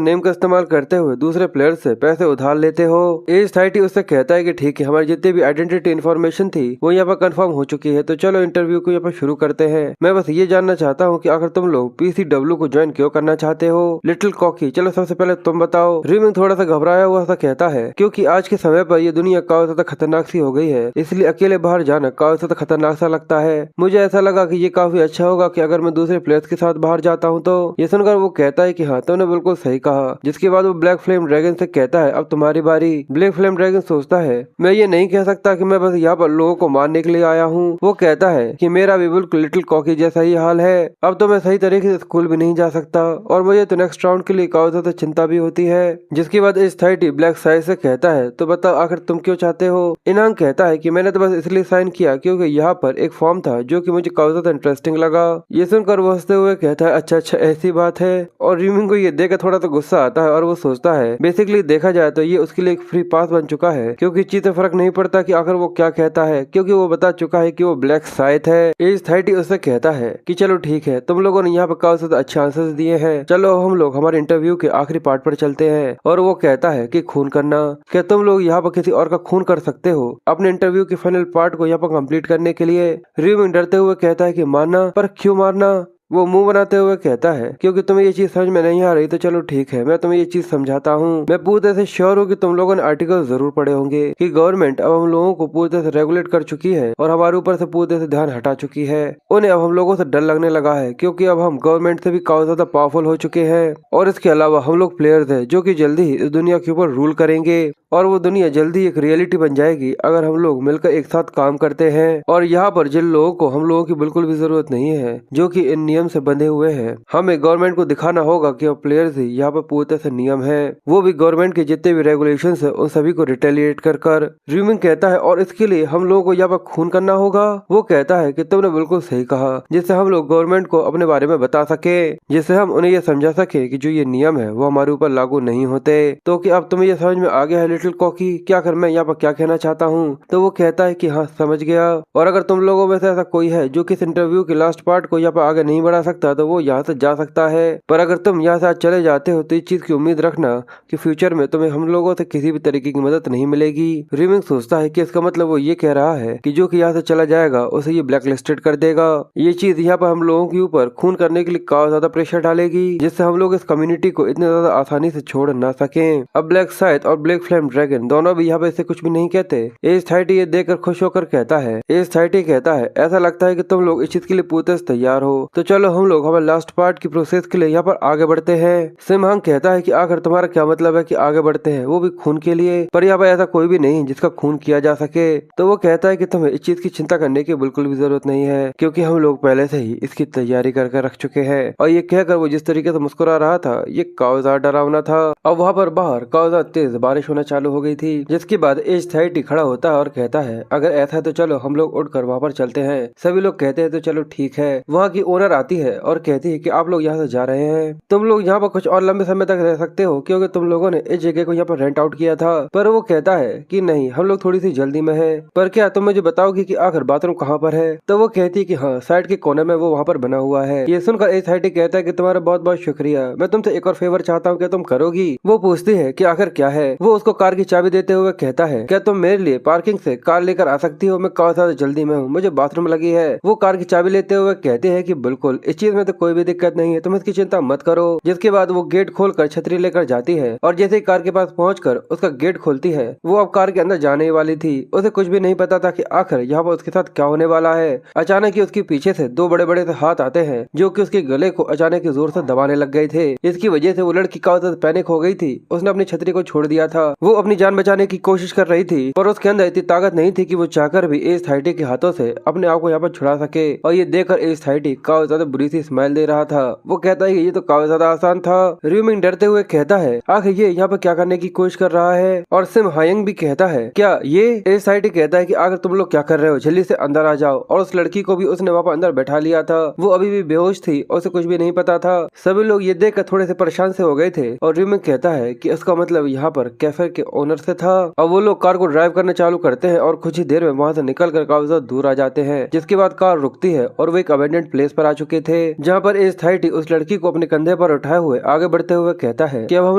नेम का इस्तेमाल करते हुए दूसरे प्लेयर से पैसे उधार लेते हो। एज 30 उससे कहता है कि ठीक है, हमारी जितनी भी आइडेंटिटी इन्फॉर्मेशन थी वो यहाँ पर कंफर्म हो चुकी है, तो चलो इंटरव्यू को यहाँ पर शुरू करते हैं। मैं बस ये जानना चाहता हूँ कि आखिर तुम लोग PCW को ज्वाइन क्यों करना चाहते हो। लिटिल कॉकी, चलो सबसे पहले तुम बताओ। रीमिंग थोड़ा सा घबराया हुआ सा कहता है क्योंकि आज के समय पर ये दुनिया काफी ज्यादा खतरनाक सी हो गई है, इसलिए अकेले बाहर जाना काफी ज्यादा खतरनाक सा लगता है। मुझे ऐसा लगा कि ये काफी अच्छा होगा कि अगर मैं दूसरे प्लेयर्स के साथ बाहर जाता हूँ तो। ये सुनकर वो कहता है कि हाँ, तुमने बिल्कुल सही कहा। जिसके बाद वो ब्लैक फ्लेम ड्रैगन से कहता है अब तुम्हारी बारी। ब्लैक फ्लेम ड्रैगन सोचता है मैं ये नहीं कह सकता कि मैं बस यहाँ पर लोगों को मारने के लिए आया हूँ। वो कहता है कि मेरा भी बिल्कुल लिटिल कॉकी जैसा ही हाल है, अब तो मैं सही तरीके से स्कूल भी नहीं जा सकता और मुझे तो नेक्स्ट राउंड के लिए काफी ज्यादा चिंता भी होती है। जिसके बाद एज 30 ब्लैक साइड से कहता है तो बताओ आखिर तुम क्यों चाहते हो। इनांग कहता है कि मैंने तो बस इसलिए साइन किया क्योंकि यहाँ पर एक फॉर्म था जो कि मुझे काफी ज्यादा इंटरेस्टिंग लगा। ये सुनकर वो हंसते हुए कहता है अच्छा अच्छा ऐसी बात है। और रीमिंग को ये देखकर थोड़ा तो गुस्सा आता है और वो सोचता है बेसिकली देखा जाए तो ये उसके लिए एक फ्री पास बन चुका है, क्योंकि चीज से फर्क नहीं पड़ता कि आखिर वो क्या कहता है, क्योंकि वो बता चुका है कि वो ब्लैक साइड है। एज 30 उससे कहता है कि चलो ठीक है, तुम लोगों ने यहाँ पर काफी ज्यादा अच्छे आंसर्स दिए हैं, चलो हम लोग हमारे इंटरव्यू के आखिरी पार्ट पर चलते हैं। और वो कहता है कि खून करना, क्या तुम लोग यहाँ पर किसी और का खून कर सकते हो अपने इंटरव्यू के फाइनल पार्ट को यहाँ पर कंप्लीट करने के लिए। रीमिंग डरते हुए कहता है कि मारना, पर क्यों मारना। वो मुंह बनाते हुए कहता है क्योंकि तुम्हें ये चीज समझ में नहीं आ रही तो चलो ठीक है, मैं तुम्हें ये चीज समझाता हूँ। मैं पूरी तरह से श्योर हूँ कि तुम लोगों ने आर्टिकल जरूर पढ़े होंगे कि गवर्नमेंट अब हम लोगों को पूरी तरह से रेगुलेट कर चुकी है और हमारे ऊपर से पूरी तरह से ध्यान हटा चुकी है। उन्हें अब हम लोगों से डर लगने लगा है क्योंकि अब हम गवर्नमेंट से भी काफी ज्यादा पावरफुल हो चुके हैं। और इसके अलावा हम लोग प्लेयर्स है जो की जल्दी ही इस दुनिया के ऊपर रूल करेंगे और वो दुनिया जल्दी एक रियलिटी बन जाएगी अगर हम लोग मिलकर एक साथ काम करते हैं। और यहाँ पर जिन लोगों को हम लोगों की बिल्कुल भी जरूरत नहीं है, जो कि इन नियम से बंधे हुए हैं, हमें गवर्नमेंट को दिखाना होगा कि अब प्लेयर्स ही यहाँ पर पूरी तरह से नियम है, वो भी गवर्नमेंट के जितने भी रेगुलेशंस है उन सभी को रिटेलिएट कर। रीमिंग कहता है और इसके लिए हम लोगों को यहाँ पर खून करना होगा। वो कहता है कि तुमने बिल्कुल सही कहा, जिससे हम लोग गवर्नमेंट को अपने बारे में बता सके, जिससे हम उन्हें ये समझा सके कि जो ये नियम है वो हमारे ऊपर लागू नहीं होते। तो कि अब तुम्हें ये समझ में आ गया है लिटिल कॉकी, क्या कर मैं यहाँ पर क्या कहना चाहता हूँ। तो वो कहता है कि हाँ समझ गया, और अगर तुम लोगों में से ऐसा कोई है जो किस इंटरव्यू के लास्ट पार्ट को यहाँ पर आगे नहीं बढ़ा सकता तो वो यहाँ से जा सकता है, पर अगर तुम यहाँ से आज चले जाते हो तो इस चीज की उम्मीद रखना कि फ्यूचर में तुम्हें हम लोगों से किसी भी तरीके की मदद नहीं मिलेगी। रीमिंग सोचता है कि इसका मतलब वो ये कह रहा है कि जो कि यहाँ से चला जाएगा उसे ये ब्लैक लिस्टेड कर देगा। ये चीज यहाँ पर हम लोगों के ऊपर खून करने के लिए काफी ज्यादा प्रेशर डालेगी, जिससे हम लोग इस कम्युनिटी को इतने ज्यादा आसानी से छोड़ ना सके। अब ब्लैक साइड और ब्लैक फ्लेम ड्रैगन दोनों भी यहाँ पे इसे कुछ भी नहीं कहते। एज 30 ये देखकर खुश होकर कहता है, एज 30 कहता है ऐसा लगता है कि तुम लोग इस चीज के लिए पूरी तरह से तैयार हो, तो चलो हम लोग हमारे लास्ट पार्ट की प्रोसेस के लिए यहाँ पर आगे बढ़ते हैं। सिमहंग कहता है कि आखिर तुम्हारा क्या मतलब है कि आगे बढ़ते हैं, वो भी खून के लिए, पर यहाँ पर ऐसा कोई भी नहीं जिसका खून किया जा सके। तो वो कहता है कि तुम्हें इस चीज की चिंता करने की बिल्कुल भी जरूरत नहीं है, क्योंकि हम लोग पहले से ही इसकी तैयारी करके रख चुके हैं। और ये कहकर वो जिस तरीके से मुस्कुरा रहा था ये काफी ज्यादा डरावना था। अब वहाँ पर बाहर काफी ज्यादा तेज बारिश होना चालू हो गई थी, जिसके बाद एज 30 खड़ा होता है और कहता है अगर ऐसा है तो चलो हम लोग उठकर वहाँ पर चलते हैं। सभी लोग कहते हैं तो चलो ठीक है। वहाँ की ओनर आती है और कहती है कि आप लोग यहाँ से जा रहे हैं, तुम लोग यहाँ पर कुछ और लंबे समय तक रह सकते हो क्योंकि तुम लोगों ने इस जगह को यहाँ पर रेंट आउट किया था। पर वो कहता है कि नहीं, हम लोग थोड़ी सी जल्दी में है, पर क्या तुम मुझे बताओगी कि आखिर बाथरूम कहाँ पर है। तो वो कहती है कि हाँ साइड के कोने में वो वहाँ पर बना हुआ है। ये सुनकर एज 30 कहता है कि तुम्हारा बहुत बहुत शुक्रिया, मैं तुमसे एक और फेवर चाहता हूँ, क्या तुम करोगी। वो पूछती है कि आखिर क्या है। वो उसको कार की चाबी देते हुए कहता है क्या तुम मेरे लिए पार्किंग से कार लेकर आ सकती हो, मैं काफी ज्यादा जल्दी में हूँ, मुझे बाथरूम लगी है। वो कार की चाबी लेते हुए कहते हैं कि बिल्कुल, इस चीज में तो कोई भी दिक्कत नहीं है, तुम इसकी चिंता मत करो। जिसके बाद वो गेट खोलकर छतरी लेकर जाती है और जैसे ही कार के पास पहुंचकर उसका गेट खोलती है, वो अब कार के अंदर जाने वाली थी। उसे कुछ भी नहीं पता था कि आखिर यहाँ पर उसके साथ क्या होने वाला है। अचानक ही उसके पीछे से दो बड़े बड़े हाथ आते हैं जो कि उसके गले को अचानक जोर से दबाने लग गए थे। इसकी वजह से वो लड़की काफी ज्यादा पैनिक हो गई थी, उसने अपनी छतरी को छोड़ दिया था। वो अपनी जान बचाने की कोशिश कर रही थी पर उसके अंदर इतनी ताकत नहीं थी कि वो चाहकर भी एज 30 के हाथों से अपने आप को यहाँ पर छुड़ा सके। और ये देखकर एज 30 काफी ज्यादा बुरी सी स्माइल दे रहा था। वो कहता है कि ये तो काफी ज्यादा आसान था। र्यूमिंग डरते हुए कहता है आखिर ये यहाँ पर क्या करने की कोशिश कर रहा है। और सिम हायंग भी कहता है क्या ये। एज 30 कहता है कि आखिर तुम लोग क्या कर रहे हो, जल्दी से अंदर आ जाओ। और उस लड़की को भी उसने वहाँ पर अंदर बैठा लिया था, वो अभी भी बेहोश थी और उसे कुछ भी नहीं पता था। सभी लोग ये देखकर थोड़े से परेशान से हो गए थे। और र्यूमिंग कहता है कि इसका मतलब यहाँ पर कैफे के ओनर से था। और वो लोग कार को ड्राइव करना चालू करते हैं और कुछ ही देर में वहाँ से निकल कर काफी ज्यादा दूर आ जाते हैं। जिसके बाद कार रुकती है और वो एक अबेंडेंट प्लेस पर आ चुके चुके थे, जहाँ पर एस्थाइटी उस लड़की को अपने कंधे पर उठाए हुए आगे बढ़ते हुए कहता है कि अब हम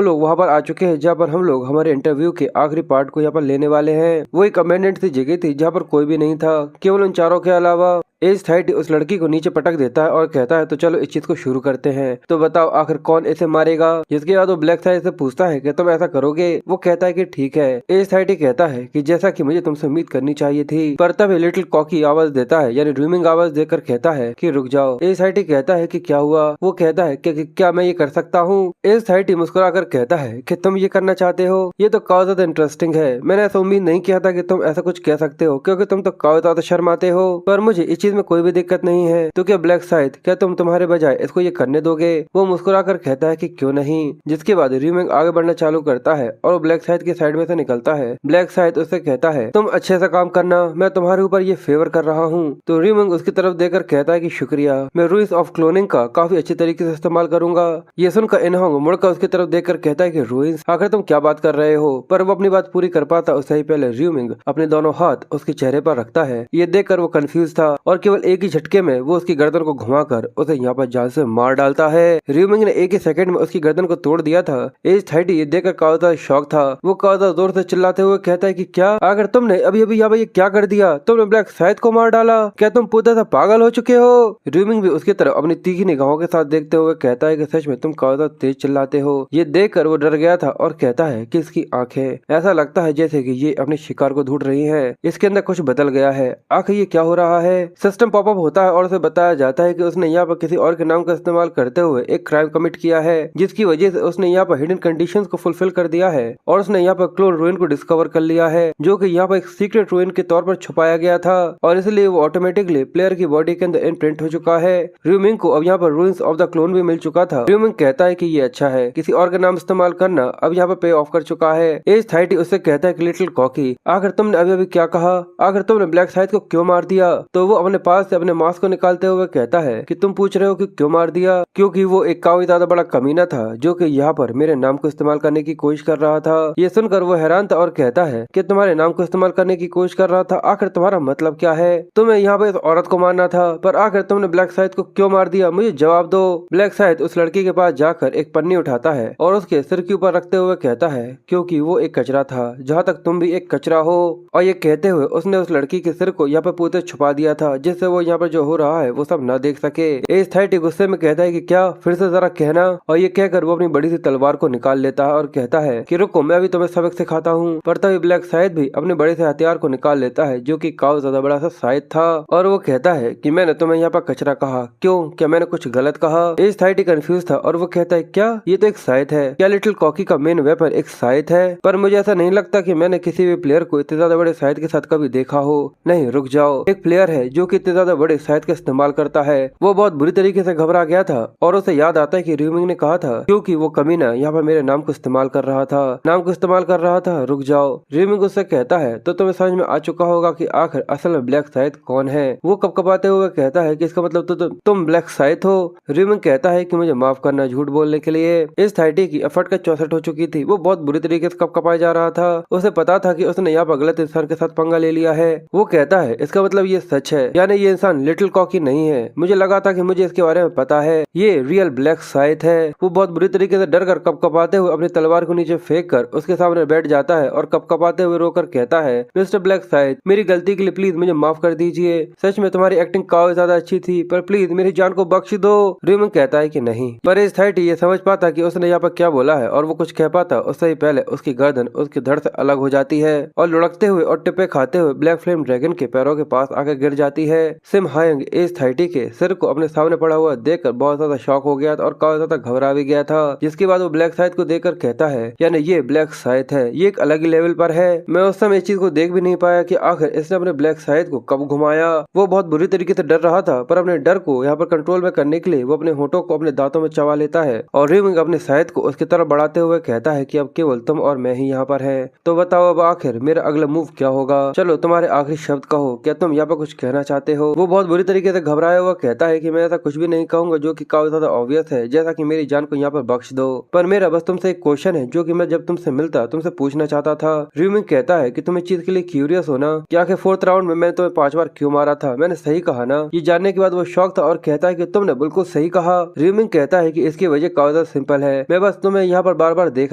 लोग वहाँ पर आ चुके हैं जहाँ पर हम लोग हमारे इंटरव्यू के आखिरी पार्ट को यहाँ पर लेने वाले हैं। वो एक अबैंडन्ड सी जगह थी जहाँ पर कोई भी नहीं था, केवल उन चारों के अलावा। एस्थाइटी उस लड़की को नीचे पटक देता है और कहता है तो चलो इस चीज को शुरू करते हैं, तो बताओ आखिर कौन इसे मारेगा। जिसके बाद वो ब्लैक साइड से पूछता है कि तुम ऐसा करोगे। वो कहता है कि ठीक है। एस्थाइटी कहता है कि जैसा कि मुझे तुमसे उम्मीद करनी चाहिए थी, पर तभी लिटिल कॉकी आवाज देता है, यानी ड्रीमिंग आवाज देकर कहता है कि रुक जाओ। एस्थाइटी कहता है कि क्या हुआ। वो कहता है कि क्या मैं ये कर सकता हूँ। एस्थाइटी मुस्कुराकर कहता है कि तुम ये करना चाहते हो, ये तो काफी ज्यादा इंटरेस्टिंग है। मैंने ऐसा उम्मीद नहीं किया था कि तुम ऐसा कुछ कह सकते हो, क्योंकि तुम तो काफी ज्यादा शर्माते हो, पर मुझे इस चीज में कोई भी दिक्कत नहीं है। तो क्या ब्लैक साइड, क्या तुम तुम्हारे बजाय इसको ये करने दोगे। वो मुस्कुराकर कहता है कि क्यों नहीं। जिसके बाद रीमिंग आगे बढ़ना चालू करता है और वो ब्लैक साइड की साइड में से निकलता है। ब्लैक साइड उससे कहता है तुम अच्छे से काम करना, मैं तुम्हारे ऊपर ये फेवर कर रहा हूँ। तो रीमिंग उसकी तरफ देकर कहता है कि शुक्रिया, मैं रूइंस ऑफ क्लोनिंग का काफी अच्छे तरीके से इस्तेमाल करूंगा। ये सुनकर इनहोंग मुड़कर उसकी तरफ देखकर कहता है कि रूइंस, आखिर तुम क्या बात कर रहे हो। पर वो अपनी बात पूरी कर पाता उससे ही पहले रीमिंग अपने दोनों हाथ उसके चेहरे पर रखता है। ये देखकर वो कंफ्यूज था और केवल एक ही झटके में वो उसकी गर्दन को घुमाकर उसे यहाँ पर जान से मार डालता है। रीमिंग ने एक ही सेकंड में उसकी गर्दन को तोड़ दिया था। एस्थाइटी ये देखकर काफी ज्यादा शॉक था। वो काफी ज्यादा जोर से चिल्लाते हुए कहता है कि क्या, अगर तुमने अभी अभी यहाँ पर ये क्या कर दिया, तुमने ब्लैक साइड को मार डाला, क्या तुम पूरी तरह पागल हो चुके हो। रीमिंग भी उसकी तरफ अपनी तीखी निगाहों के साथ देखते हुए कहता है कि सच में तुम काफी ज्यादा तेज चिल्लाते हो। ये देखकर वो डर गया था और कहता है कि इसकी आंखें ऐसा लगता है जैसे कि ये अपने शिकार को ढूंढ रही है, इसके अंदर कुछ बदल गया है। आखिर ये क्या हो रहा है। सिस्टम पॉपअप होता है और उसे बताया जाता है कि उसने यहाँ पर किसी और के नाम का इस्तेमाल करते हुए एक क्राइम कमिट किया है, जिसकी वजह से उसने यहाँ पर हिडन कंडीशंस को फुलफिल कर दिया है और उसने यहाँ पर क्लोन रूइन को डिस्कवर कर लिया है, जो कि यहाँ पर एक सीक्रेट रूइन के तौर पर छुपाया गया था और इसलिए वो ऑटोमेटिकली प्लेयर की बॉडी के अंदर इम्प्रिंट हो चुका है। र्यूमिंग को अब यहाँ पर रूइंस ऑफ द क्लोन भी मिल चुका था। र्यूमिंग कहता है कि ये अच्छा है, किसी और का नाम इस्तेमाल करना अब यहाँ पर पे ऑफ कर चुका है। एस्थाइटी उससे कहता है कि लिटिल कॉकी, आखिर तुमने अभी अभी क्या कहा, आखिर तुमने ब्लैक साइड को क्यों मार दिया। तो वो अपने पास से अपने मास्क को निकालते हुए कहता है कि तुम पूछ रहे हो कि क्यों मार दिया, क्योंकि वो एक काफी ज्यादा बड़ा कमीना था जो कि यहाँ पर मेरे नाम को इस्तेमाल करने की कोशिश कर रहा था। ये सुनकर वो हैरान था और कहता है कि तुम्हारे नाम को इस्तेमाल करने की कोशिश कर रहा था, आखिर तुम्हारा मतलब क्या है। तुम्हें यहाँ पर इस औरत को मारना था, पर आखिर तुमने ब्लैक साइड को क्यों मार दिया, मुझे जवाब दो। ब्लैक साइड उस लड़की के पास जाकर एक पन्नी उठाता है और उसके सिर के ऊपर रखते हुए कहता है क्योंकि वो एक कचरा था, जहाँ तक तुम भी एक कचरा हो। और ये कहते हुए उसने उस लड़की के सिर को यहाँ पर पूरे छुपा दिया था, जिससे वो यहाँ पर जो हो रहा है वो सब न देख सके। एस्थाइटी गुस्से में कहता है कि क्या, फिर से जरा कहना। और ये कहकर वो अपनी बड़ी सी तलवार को निकाल लेता है और कहता है कि रुको, मैं भी तुम्हें सबक सिखाता हूँ। पर तभी ब्लैक साइड भी अपने बड़े से हथियार को निकाल लेता है, जो कि काफी ज्यादा बड़ा सा साइड था, और वो कहता है कि मैंने तुम्हें यहाँ पर कचरा कहा, क्यों, क्या मैंने कुछ गलत कहा। एस्थाइटी कंफ्यूज था और वो कहता है क्या, ये तो एक साइड है, क्या लिटिल कॉकी का मेन वेपन एक साइड है। पर मुझे ऐसा नहीं लगता कि मैंने किसी भी प्लेयर को इतने ज्यादा बड़े साइड के साथ कभी देखा हो। नहीं, रुक जाओ, एक प्लेयर है जो कि इतने ज्यादा बड़े साइड का इस्तेमाल करता है। वो बहुत बुरी तरीके से घबरा गया था और उसे याद आता है कि र्यूमिंग ने कहा था क्योंकि वो कमीना यहाँ पर मेरे नाम को इस्तेमाल कर रहा था, रुक जाओ। र्यूमिंग उससे कहता है तो तुम्हें समझ में आ चुका होगा कि आखिर असल में ब्लैक साइड कौन है। वो कपकपाते हुए कहता है कि इसका मतलब तो तुम ब्लैक साइड हो। र्यूमिंग कहता है कि मुझे माफ करना झूठ बोलने के लिए। एस्थाइटी की एफर्ट का 64 हो चुकी थी, वो बहुत बुरी तरीके से कपकपाया जा रहा था। उसे पता था कि उसने यहाँ पर गलत इंसान के साथ पंगा ले लिया है। वो कहता है इसका मतलब ये सच है, यानी ये इंसान लिटिल कॉकी नहीं है। मुझे लगा था कि मुझे इसके बारे में पता है, ये रियल ब्लैक साइड है। वो बहुत बुरी तरीके से डर कर कपकपाते हुए अपनी तलवार को नीचे फेंक कर उसके सामने बैठ जाता है और कपकपाते हुए रोकर कहता है मिस्टर ब्लैक साइड, मेरी गलती के लिए प्लीज मुझे माफ कर दीजिए। सच में तुम्हारी एक्टिंग काफी ज्यादा अच्छी थी, पर प्लीज मेरी जान को बख्श दो। र्यूमिंग कहता है कि नहीं। पर एस्थाइटी ये समझ पाता कि उसने यहाँ पर क्या बोला है और वो कुछ कह पाता उससे ही पहले उसकी गर्दन उसकी धड़ से अलग हो जाती है और लुढ़कते हुए और टिप्पे खाते हुए ब्लैक फ्लेम ड्रैगन के पैरों के पास आकर गिर जाती है। सिम हायंग एस्थाइटी के सिर को अपने सामने पड़ा हुआ देखकर बहुत ज्यादा शॉक हो गया था और काफी ज्यादा घबरा भी गया था। जिसके बाद वो ब्लैक साइड को देखकर कहता है यानी ये ब्लैक साइड है, ये एक अलग ही लेवल पर है। मैं उस समय इस चीज को देख भी नहीं पाया कि आखिर इसने अपने ब्लैक साइड को कब घुमाया। वो बहुत बुरी तरीके से डर रहा था, पर अपने डर को यहाँ पर कंट्रोल में करने के लिए वो अपने होठों को अपने दांतों में चबा लेता है और र्यूमिंग अपने साइड को उसकी तरफ बढ़ाते हुए कहता है कि अब केवल तुम और मैं ही यहाँ पर है। तो बताओ अब आखिर मेरा अगला मूव क्या होगा। चलो तुम्हारे आखिरी शब्द कहो, क्या तुम यहाँ पर कुछ कहना चाहते चाहते हो। वो बहुत बुरी तरीके से घबराया हुआ कहता है कि मैं ऐसा कुछ भी नहीं कहूंगा जो कि काफी ज्यादा ऑब्वियस है, जैसा कि मेरी जान को यहाँ पर बख्श दो। पर मेरा बस तुमसे एक क्वेश्चन है जो कि मैं जब तुमसे मिलता तुमसे पूछना चाहता था। र्यूमिंग कहता है कि तुम इस चीज के लिए क्यूरियस हो ना कि आखिर 4th राउंड में मैंने तुम्हें 5 बार क्यों मारा था। मैंने सही कहा ना। ये जानने के बाद वो शौक था और कहता है कि तुमने बिल्कुल सही कहा। र्यूमिंग कहता है कि इसकी वजह काफी ज्यादा सिंपल है, मैं बस तुम्हें यहाँ पर बार बार देख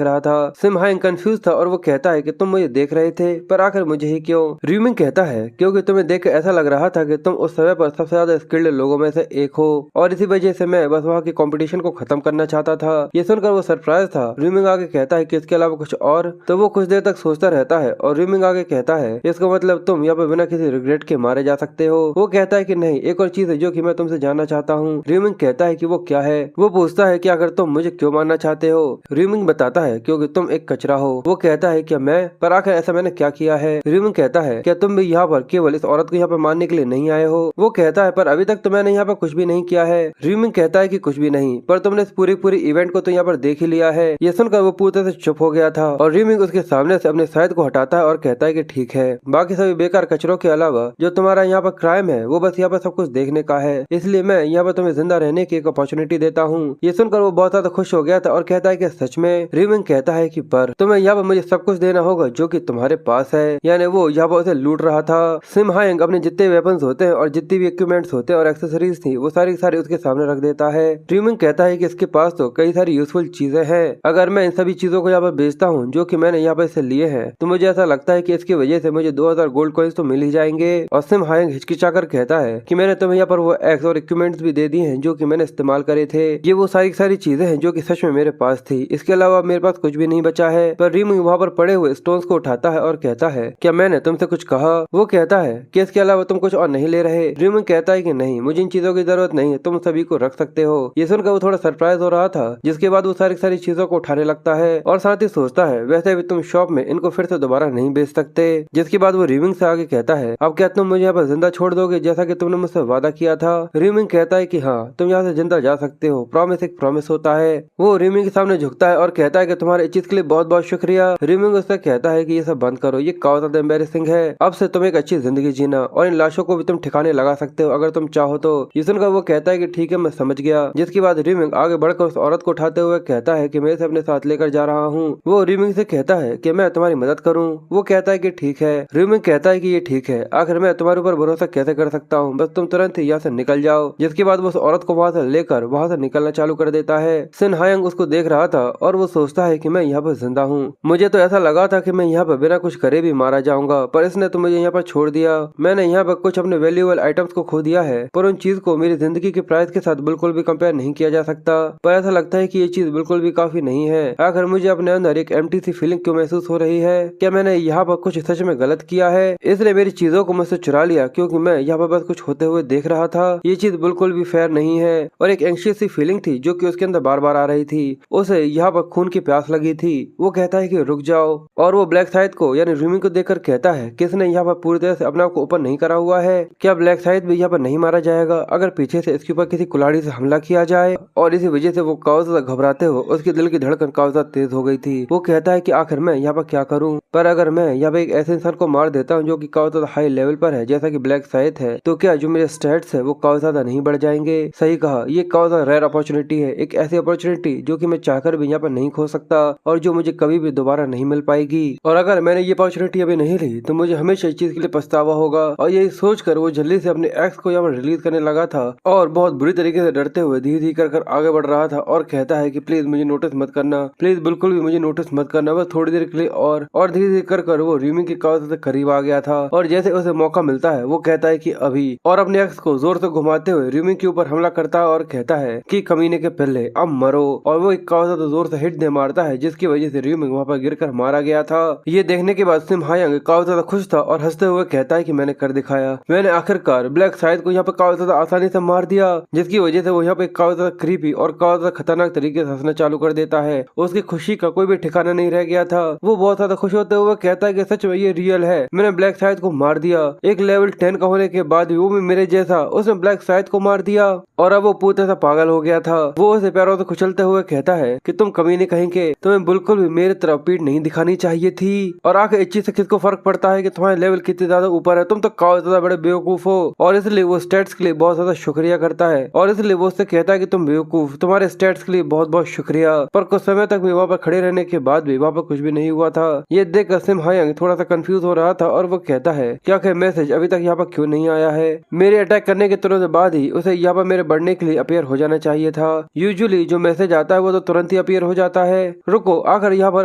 रहा था। सिम हायंग कंफ्यूज था और वो कहता है कि तुम मुझे देख रहे थे, पर आखिर मुझे ही क्यों। र्यूमिंग कहता है क्योंकि तुम्हें देख ऐसा लग रहा था कि तुम उस समय पर सबसे ज्यादा स्किल्ड लोगों में से एक हो और इसी वजह से मैं बस वहाँ की कंपटीशन को खत्म करना चाहता था। ये सुनकर वो सरप्राइज था। र्यूमिंग आगे कहता है कि इसके अलावा कुछ और, तो वो कुछ देर तक सोचता रहता है और र्यूमिंग आगे कहता है इसका मतलब तुम यहाँ पर बिना किसी रिग्रेट के मारे जा सकते हो। वो कहता है कि नहीं, एक और चीज है जो कि मैं तुमसे जानना चाहता हूँ। र्यूमिंग कहता है कि वो क्या है। वो पूछता है कि अगर तुम मुझे क्यों मारना चाहते हो। र्यूमिंग बताता है क्योंकि तुम एक कचरा हो। वो कहता है क्या मैं, पर आखिर ऐसा मैंने क्या किया है। र्यूमिंग कहता है क्या तुम भी यहाँ पर केवल इस औरत को यहाँ पर मारने के लिए नहीं आए हो। वो कहता है पर अभी तक तो मैंने यहाँ पर कुछ भी नहीं किया है। र्यूमिंग कहता है कि कुछ भी नहीं, पर तुमने इस पूरी इवेंट को तो यहाँ पर देख ही लिया है। ये सुनकर वो पूरी तरह से चुप हो गया था और र्यूमिंग उसके सामने से अपने शायद को हटाता है और कहता है कि ठीक है, बाकी सभी बेकार कचरों के अलावा जो तुम्हारा यहाँ पर क्राइम है वो बस यहाँ पर सब कुछ देखने का है, इसलिए मैं यहाँ पर तुम्हें जिंदा रहने की एक अपॉर्चुनिटी देता हूँ। ये सुनकर वो बहुत ज्यादा खुश हो गया था और कहता है कि सच में। र्यूमिंग कहता है कि पर तुम्हें यहाँ पर मुझे सब कुछ देना होगा जो कि तुम्हारे पास है, यानी वो यहाँ पर उसे लूट रहा था। सिम हायंग अपने जितने वेपन्स होते हैं और जितनी भी इक्विपमेंट्स होते हैं और एक्सेसरीज थी वो सारी सारी उसके सामने रख देता है। र्यूमिंग कहता है कि इसके पास तो कई सारी यूजफुल चीजें हैं, अगर मैं इन सभी चीजों को यहाँ पर बेचता हूँ जो कि मैंने यहाँ पर इसे लिए हैं तो मुझे ऐसा लगता है कि इसकी वजह से मुझे 2000 गोल्ड कॉइन्स तो मिल ही जाएंगे। और सिम हायंग हिचकिचाकर कहता है कि मैंने तुम्हें यहाँ पर वो एक्स और इक्विपमेंट्स भी दे दिए हैं जो कि मैंने इस्तेमाल करे थे। ये वो सारी चीजें हैं जो कि सच में मेरे पास थी, इसके अलावा मेरे पास कुछ भी नहीं बचा है। पर र्यूमिंग वहाँ पर पड़े हुए स्टोन्स को उठाता है और कहता है क्या मैंने तुमसे कुछ कहा। वो कहता है कि इसके अलावा तुम कुछ और नहीं ले रहे। र्यूमिंग कहता है कि नहीं, मुझे इन चीजों की जरूरत नहीं है, तुम सभी को रख सकते हो। ये सुनकर वो थोड़ा सरप्राइज हो रहा था, जिसके बाद वो सारी चीजों को उठाने लगता है और साथ ही सोचता है वैसे भी तुम शॉप में इनको फिर से दोबारा नहीं बेच सकते। जिसके बाद वो र्यूमिंग से आगे कहता है अब क्या तुम मुझे यहाँ पर जिंदा छोड़ दोगे जैसा कि तुमने मुझसे वादा किया था। र्यूमिंग कहता है कि हाँ, तुम यहाँ से जिंदा जा सकते हो, प्रॉमिस एक प्रॉमिस होता है। वो र्यूमिंग के सामने झुकता है और कहता है कि तुम्हारे इस चीज के लिए बहुत बहुत शुक्रिया। र्यूमिंग उससे कहता है कि ये सब बंद करो, ये काफी ज्यादा एम्बैरेसिंग है, अब से तुम एक अच्छी जिंदगी जीना और इन लाशों को भी तुम ठिकाने लगा सकते हो अगर तुम चाहो तो। ये सुनकर वो कहता है कि ठीक है, मैं समझ गया। जिसके बाद र्यूमिंग आगे बढ़कर उस औरत को उठाते हुए कहता है कि मैं इसे अपने साथ लेकर जा रहा हूँ। वो र्यूमिंग से कहता है कि मैं तुम्हारी मदद करूँ। वो कहता है कि ठीक है। र्यूमिंग कहता है कि ये ठीक है, आखिर मैं तुम्हारे ऊपर भरोसा कैसे कर सकता हूँ, बस तुम तुरंत ही यहाँ से निकल जाओ। जिसके बाद वो उस औरत को वहाँ से लेकर वहाँ से निकलना चालू कर देता है। सिन हायंग उसको देख रहा था और वो सोचता है कि मैं यहाँ पर जिंदा हूँ, मुझे तो ऐसा लगा था कि मैं यहाँ पर बिना कुछ करे भी मारा जाऊंगा, पर इसने तो मुझे यहाँ पर छोड़ दिया। मैंने यहाँ पर कुछ अपने वैल्यूएबल आइटम्स को खो दिया है, पर उन चीज को मेरी जिंदगी के प्राइस के साथ बिल्कुल भी कंपेयर नहीं किया जा सकता। पर ऐसा लगता है कि ये चीज बिल्कुल भी काफी नहीं है। आखिर मुझे अपने अंदर एक एम्प्टी सी फीलिंग क्यों महसूस हो रही है। क्या मैंने यहाँ पर कुछ सच में गलत किया है, इसने मेरी चीजों को मुझसे चुरा लिया क्योंकि मैं यहाँ पर बस कुछ होते हुए देख रहा था। ये चीज बिल्कुल भी फेयर नहीं है। और एक एंशियस सी फीलिंग थी जो कि उसके अंदर बार बार आ रही थी, उसे यहाँ पर खून की प्यास लगी थी। वो कहता है कि रुक जाओ, और वो ब्लैक साइड को यानी र्यूमिंग को देखकर कहता है किसने यहाँ पर पूरी तरह से अपने आप को ऊपर नहीं करा हुआ है। क्या ब्लैक साइड भी यहाँ पर नहीं मारा जाएगा अगर पीछे से इसके ऊपर किसी कुल्हाड़ी से हमला किया जाए। और इसी वजह से वो काफी ज्यादा घबराते हो उसके दिल की धड़कन काफी ज्यादा तेज हो गई थी। वो कहता है कि आखिर मैं यहाँ पर क्या करूँ, पर अगर मैं यहाँ पे एक ऐसे इंसान को मार देता हूँ जो कि काफी ज्यादा हाई लेवल पर है जैसा कि ब्लैक साइड है, तो क्या जो मेरे स्टेट्स है वो काफी ज्यादा नहीं बढ़ जाएंगे। सही कहा, ये काफी ज्यादा रेयर अपॉर्चुनिटी है, एक ऐसी अपॉर्चुनिटी जो कि मैं चाहकर भी यहाँ पर नहीं खो सकता और जो मुझे कभी भी दोबारा नहीं मिल पाएगी। और अगर मैंने ये अपॉर्चुनिटी अभी नहीं ली तो मुझे हमेशा इस चीज के लिए पछतावा होगा। और यही सोचकर वो जल्दी से अपने एक्स को यहाँ पर रिलीज करने लगा था और बहुत बुरी तरीके से डरते हुए धीरे धीरे कर आगे बढ़ रहा था और कहता है कि प्लीज मुझे नोटिस मत करना, प्लीज बिल्कुल भी मुझे नोटिस मत करना, बस थोड़ी देर के लिए। और धीरे धीरे कर वो र्यूमिंग के काफी से करीब आ गया था और जैसे उसे मौका मिलता है वो कहता है कि अभी, और अपने एक्स को जोर से घुमाते हुए र्यूमिंग के ऊपर हमला करता है और कहता है कि कमीने के पहले अब मरो। और वो एक काफी ज्यादा जोर से हिट दे मारता है जिसकी वजह से र्यूमिंग वहाँ पर गिरकर मारा गया था। ये देखने के बाद सिम हायंग काफी ज्यादा खुश था और हंसते हुए कहता है कि मैंने कर दिखाया, मैंने आखिरकार ब्लैक साइड को यहाँ पे काफी ज्यादा आसानी से मार दिया। जिसकी वजह से वो यहाँ पे काफी ज्यादा क्रीपी और काफी ज्यादा खतरनाक तरीके से हंसना चालू कर देता है। उसकी खुशी का कोई भी ठिकाना नहीं रह गया था। वो बहुत ज्यादा खुश होते हुए कहता है कि सच में ये रियल है, मैंने ब्लैक साइड को मार दिया। एक लेवल 10 का होने के बाद भी वो भी मेरे जैसा उसने ब्लैक साइड को मार दिया और अब वो पूरी तरह से पागल हो गया था। वो उसे पैरों से कुचलते हुए कहता है कि तुम कमीने कहेंगे, तुम्हें बिल्कुल भी मेरे तरफ पीठ नहीं दिखानी चाहिए थी। और आखिर इस चीज से किसको फर्क पड़ता है कि तुम्हारे लेवल कितने ज्यादा ऊपर है, तुम तो काफी ज्यादा बड़े बेवकूफ हो और इसलिए वो स्टेट्स के लिए बहुत ज्यादा शुक्रिया करता है और इसलिए वो उससे कहता है कि तुम बेवकूफ, तुम्हारे स्टेट्स के लिए बहुत बहुत शुक्रिया। पर कुछ समय तक भी वहाँ पर खड़े रहने के बाद भी वहाँ पर कुछ भी नहीं हुआ था। ये देखकर सिम हायंग थोड़ा सा कंफ्यूज हो रहा था और वो कहता है कि आखिर मैसेज अभी तक यहाँ पर क्यों नहीं आया है। मेरे अटैक करने के तुरंत बाद ही उसे यहाँ पर मेरे बढ़ने के लिए अपीयर हो जाना चाहिए था। यूजुअली जो मैसेज आता है वो तो तुरंत ही अपीयर हो जाता है। रुको, आखिर यहाँ पर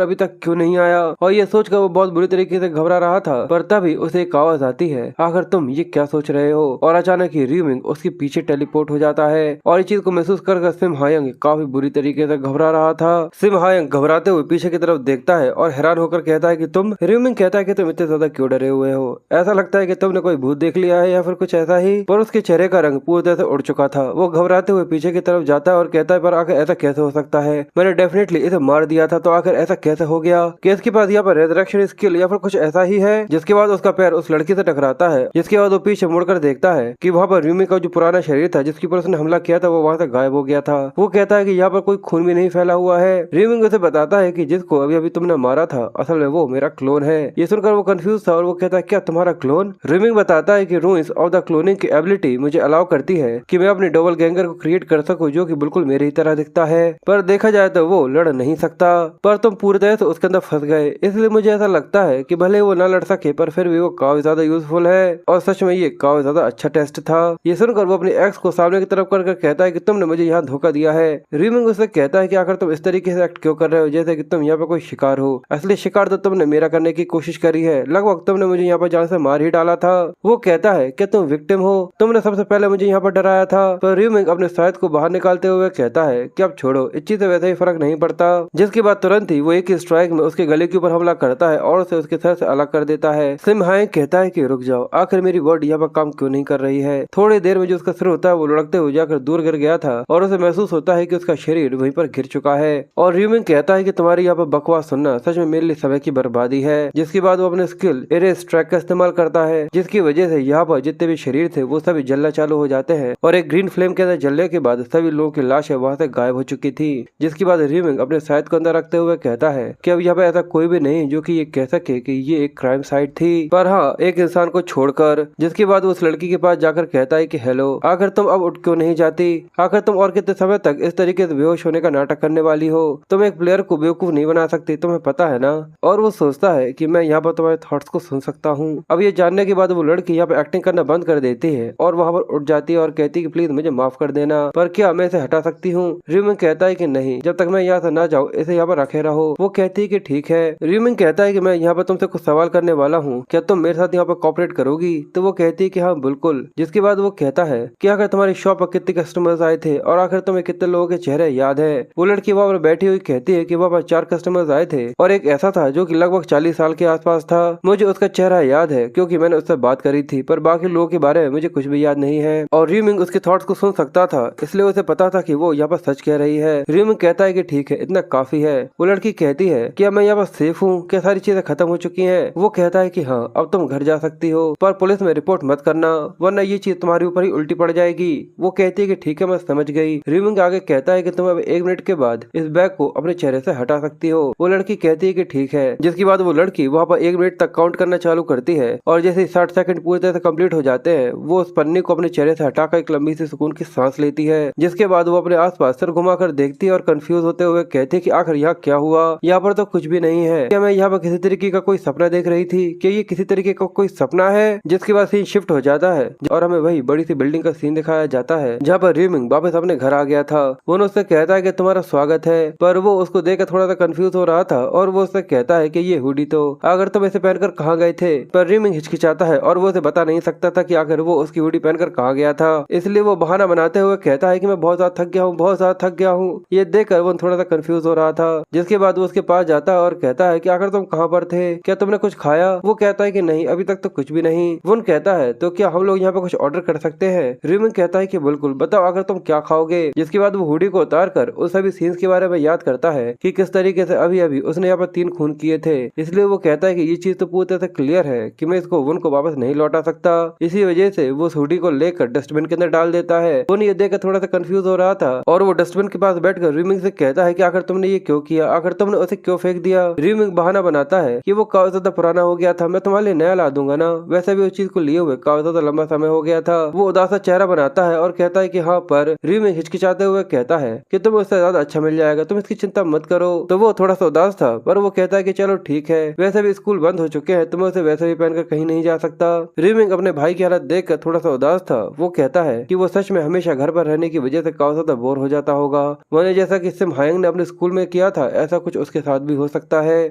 अभी तक क्यों नहीं आया? और ये सोचकर वो बहुत बुरी तरीके से घबरा रहा था। पर तभी उसे एक आवाज आती है, आखिर तुम ये क्या सोच रहे हो? और अचानक ही रीमिंग उसके पीछे टेलीपोर्ट हो जाता है और इस चीज को महसूस कर सिम हायंग काफी बुरी तरीके से घबरा रहा था। सिम हायंग घबराते हुए पीछे की तरफ देखता है और हैरान होकर कहता है कि तुम। रीमिंग कहता है कि तुम इतने ज्यादा क्यों डरे हुए हो? ऐसा लगता है कि तुमने कोई भूत देख लिया है या फिर कुछ ऐसा ही। पर उसके चेहरे का रंग पूरी तरह से उड़ चुका था। वो घबराते हुए पीछे की तरफ जाता है और कहता है, पर आखिर ऐसा कैसे हो सकता है? मैंने डेफिनेटली इसे मार दिया था, तो आखिर ऐसा कैसे हो गया? कि इसके पास यहाँ पर रेजरेक्शन स्किल या फिर कुछ ऐसा ही है? जिसके बाद उसका पैर उस लड़की से टकराता है, जिसके बाद वो पीछे मुड़कर देखता है कि वहाँ पर रीमिंग का जो पुराना शरीर था जिसके ऊपर उसने हमला किया था वो वहाँ से गायब हो गया था। वो कहता है कि यहाँ पर कोई खून भी नहीं फैला हुआ है। रीमिंग उसे बताता है कि जिसको अभी अभी तुमने मारा था असल में वो मेरा क्लोन है। ये सुनकर वो कंफ्यूज था और वो कहता है, क्या तुम्हारा क्लोन? रीमिंग बताता है कि रूइंस ऑफ द क्लोनिंग की एबिलिटी मुझे अलाउ करती है कि मैं अपने डबल गैंगर को क्रिएट कर सकूं जो कि बिल्कुल मेरी ही तरह दिखता है। पर देखा जाए तो वो लड़ नहीं सकता। पर तुम पूरी तरह से उसके अंदर फंस गए, इसलिए मुझे ऐसा लगता है कि भले वो ना लड़ सके पर फिर भी वो काफी ज्यादा यूजफुल है। और सच में ये काफी ज्यादा अच्छा टेस्ट था। ये सुनकर वो अपनी एक्स को सामने की तरफ कर कहता है कि तुमने मुझे यहाँ धोखा दिया है। रीमिंग उससे कहता है कि आखिर तुम इस तरीके से एक्ट क्यों कर रहे हो जैसे कि तुम यहाँ पे कोई शिकार हो? असली शिकार तो तुमने मेरा करने की कोशिश करी है। लगभग तुमने मुझे यहाँ पर जान से मार ही डाला था। वो कहता है कि तुम विक्टिम हो, तुमने सबसे पहले मुझे यहाँ पर डराया था। पर रीमिंग अपने शायद को बाहर निकालते हुए कहता है कि अब छोड़ो, इस चीज से वैसे ही फर्क नहीं पड़ता। जिसके बाद तुरंत ही वो एक स्ट्राइक में उसके गले के ऊपर हमला करता है और उसे उसके सर से अलग कर देता है। सिम हायंग कहता है कि रुक जाओ, आखिर मेरी बॉडी यहाँ पर काम क्यों नहीं कर रही है? थोड़ी देर में जो उसका सिर होता है वो लुढ़कते हुए जाकर दूर गिर गया था और उसे महसूस होता है कि उसका शरीर वहीं पर गिर चुका है। और रीमिंग कहता है कि तुम्हारी यहाँ पर बकवास सुनना सच में मेरे लिए समय की बर्बादी है। जिसके बाद वो अपने स्किल इरेज ट्रैक का इस्तेमाल करता है, जिसकी वजह से यहाँ पर जितने भी शरीर थे वो सभी जलना चालू हो जाते हैं और एक ग्रीन फ्लेम के अंदर जलने के बाद सभी लोगों की लाशें वहाँ से गायब हो चुकी थी। जिसके बाद रीमिंग अपने साइड को अंदर रखते हुए कहता है कि अब यहाँ पे ऐसा कोई भी नहीं जो कि ये कह सके कि ये एक क्राइम साइट थी, पर हाँ एक इंसान को छोड़कर। जिसके बाद वो उस लड़की के पास जाकर कहता है कि हेलो, आखिर तुम अब उठ क्यों नहीं जाती? आखिर तुम और कितने समय तक इस तरीके से बेहोश होने का नाटक करने वाली हो? तुम एक प्लेयर को बेवकूफ नहीं बना सकती, तुम्हें पता है ना? और वो सोचता है कि मैं यहाँ पर तुम्हारे थॉट्स को सुन सकता हूँ। अब ये जानने के बाद वो लड़की यहाँ पर एक्टिंग करना बंद कर देती है और वहाँ पर उठ जाती है और कहती है कि प्लीज मुझे माफ कर देना, पर क्या मैं इसे हटा सकती हूँ? रीमिंग कहता है कि नहीं, जब तक मैं यहाँ से ना जाऊँ इसे यहाँ पर रखे रहो। वो कहती है कि ठीक है। रीमिंग कहता है कि मैं यहाँ पर तुमसे कुछ सवाल करने वाला हूँ, क्या तुम मेरे साथ यहाँ पर कॉपरेट करोगी? तो वो कहती है कि हाँ बिल्कुल। जिसके बाद वो कहता है कि आखिर तुम्हारी शॉप पर कितने कस्टमर्स आए थे और आखिर तुम्हें कितने लोगों के चेहरे याद है? वो लड़की वहाँ पर बैठी हुई कहती है कि वहाँ पर 4 कस्टमर्स आए थे और एक ऐसा था जो कि लगभग 40 साल के आसपास था। मुझे उसका चेहरा याद है क्योंकि मैंने उससे बात करी थी, पर बाकी लोगों के बारे में मुझे कुछ भी याद नहीं है। और रीमिंग उसके थॉट्स को सुन सकता था, इसलिए उसे पता था कि वो यहाँ पर सच कह रही है। रीमिंग कहता है कि ठीक है, इतना काफी है। वो लड़की कहती है कि अब मैं यहाँ पर सेफ हूँ, क्या सारी चीजें खत्म हो चुकी हैं? वो कहता है कि हाँ, अब तुम घर जा सकती हो, पर पुलिस में रिपोर्ट मत करना वरना ये चीज तुम्हारे ऊपर ही उल्टी पड़ जाएगी। वो कहती है कि ठीक है, मैं समझ गई। रीमिंग आगे कहता है कि तुम अब 1 मिनट के बाद इस बैग को अपने चेहरे से हटा सकती हो। वो लड़की कहती है कि ठीक है। जिसके बाद वो लड़की वहाँ पर 1 मिनट तक काउंट करना चालू करती है और जैसे 60 सेकंड पूरी तरह से कंप्लीट हो जाते हैं वो उस पन्नी को अपने चेहरे से हटाकर एक लंबी सी सुकून की सांस लेती है। जिसके बाद वो अपने आसपास सिर घुमाकर देखती है और कंफ्यूज होते हुए कहती है कि आखिर यहाँ क्या हुआ? यहाँ पर तो कुछ भी नहीं है। क्या मैं यहाँ पर किसी तरीके का कोई सपना देख रही थी? क्या ये किसी तरीके का कोई सपना है? जिसके बाद सीन शिफ्ट हो जाता है और हमें वही बड़ी सी बिल्डिंग का सीन दिखाया जाता है जहाँ पर रीमिंग वापस अपने घर आ गया था। वो उससे कहता है कि तुम्हारा स्वागत है, पर वो उसको देखकर थोड़ा सा कंफ्यूज हो रहा था और वो उससे कहता है कि ये हुडी तो अगर तुम इसे पहनकर कहाँ गए थे? पर रीमिंग हिचकिचाता है और वो उसे बता नहीं सकता था कि आखिर वो उसकी हुडी पहनकर कहाँ गया था। इसलिए वो बहाना बनाते हुए कहता है कि मैं बहुत ज्यादा थक गया हूँ, बहुत ज्यादा थक गया हूँ। ये देखकर वो थोड़ा सा कंफ्यूज हो रहा था। जिसके बाद वो उसके पास जाता है और कहता है कि आखिर तुम कहाँ पर थे? क्या तुमने कुछ खाया? वो कहता है कि नहीं, अभी तक तो कुछ भी नहीं। वो कहता है तो क्या हम लोग यहाँ पे कुछ ऑर्डर कर सकते हैं? रीमिंग कहता है कि बिल्कुल, बताओ आखिर तुम क्या खाओगे? जिसके बाद वो हुडी को उतार कर उस सभी सीन्स के बारे में याद करता है कि किस तरीके से अभी अभी उसने यहाँ पर 3 खून किए थे। इसलिए वो कहता है कि ये चीज तो पूरी तरह से क्लियर है कि मैं इसको वन को वापस नहीं लौटा सकता। इसी वजह से वो उस हुडी को लेकर डस्टबिन के अंदर डाल देता है। वो ये देखकर थोड़ा सा कंफ्यूज हो रहा था और वो डस्टबिन के पास बैठकर रीमिंग से कहता है कि आखिर तुमने ये क्यों किया? आखिर तुमने उसे क्यों फेंक दिया? रीमिंग बहाना बनाता है कि वो काफी ज्यादा पुराना हो गया था, मैं तुम्हारे लिए नया ला दूंगा ना। वैसे भी उस चीज को लिए हुए काफी ज्यादा लंबा समय हो गया था। वो उदास सा चेहरा बनाता है और कहता है कि हाँ, पर रीमिंग हिचकिचाते हुए कहता है कि तुम्हें उससे ज्यादा अच्छा मिल जाएगा, तुम इसकी चिंता मत करो। तो वो थोड़ा सा उदास था, पर वो कहता है कि चलो ठीक है, वैसे भी स्कूल बंद हो चुके हैं, तुम्हें उसे वैसे भी पहनकर कहीं नहीं जा सकता। रीमिंग अपने भाई की हालत देखकर थोड़ा सा उदास था। वो कहता है कि वो सच में हमेशा घर पर रहने की वजह से काफी ज्यादा बोर हो जाता होगा। वने जैसा कि सिम हायंग ने अपने स्कूल में किया था, ऐसा कुछ उसके साथ भी हो सकता है।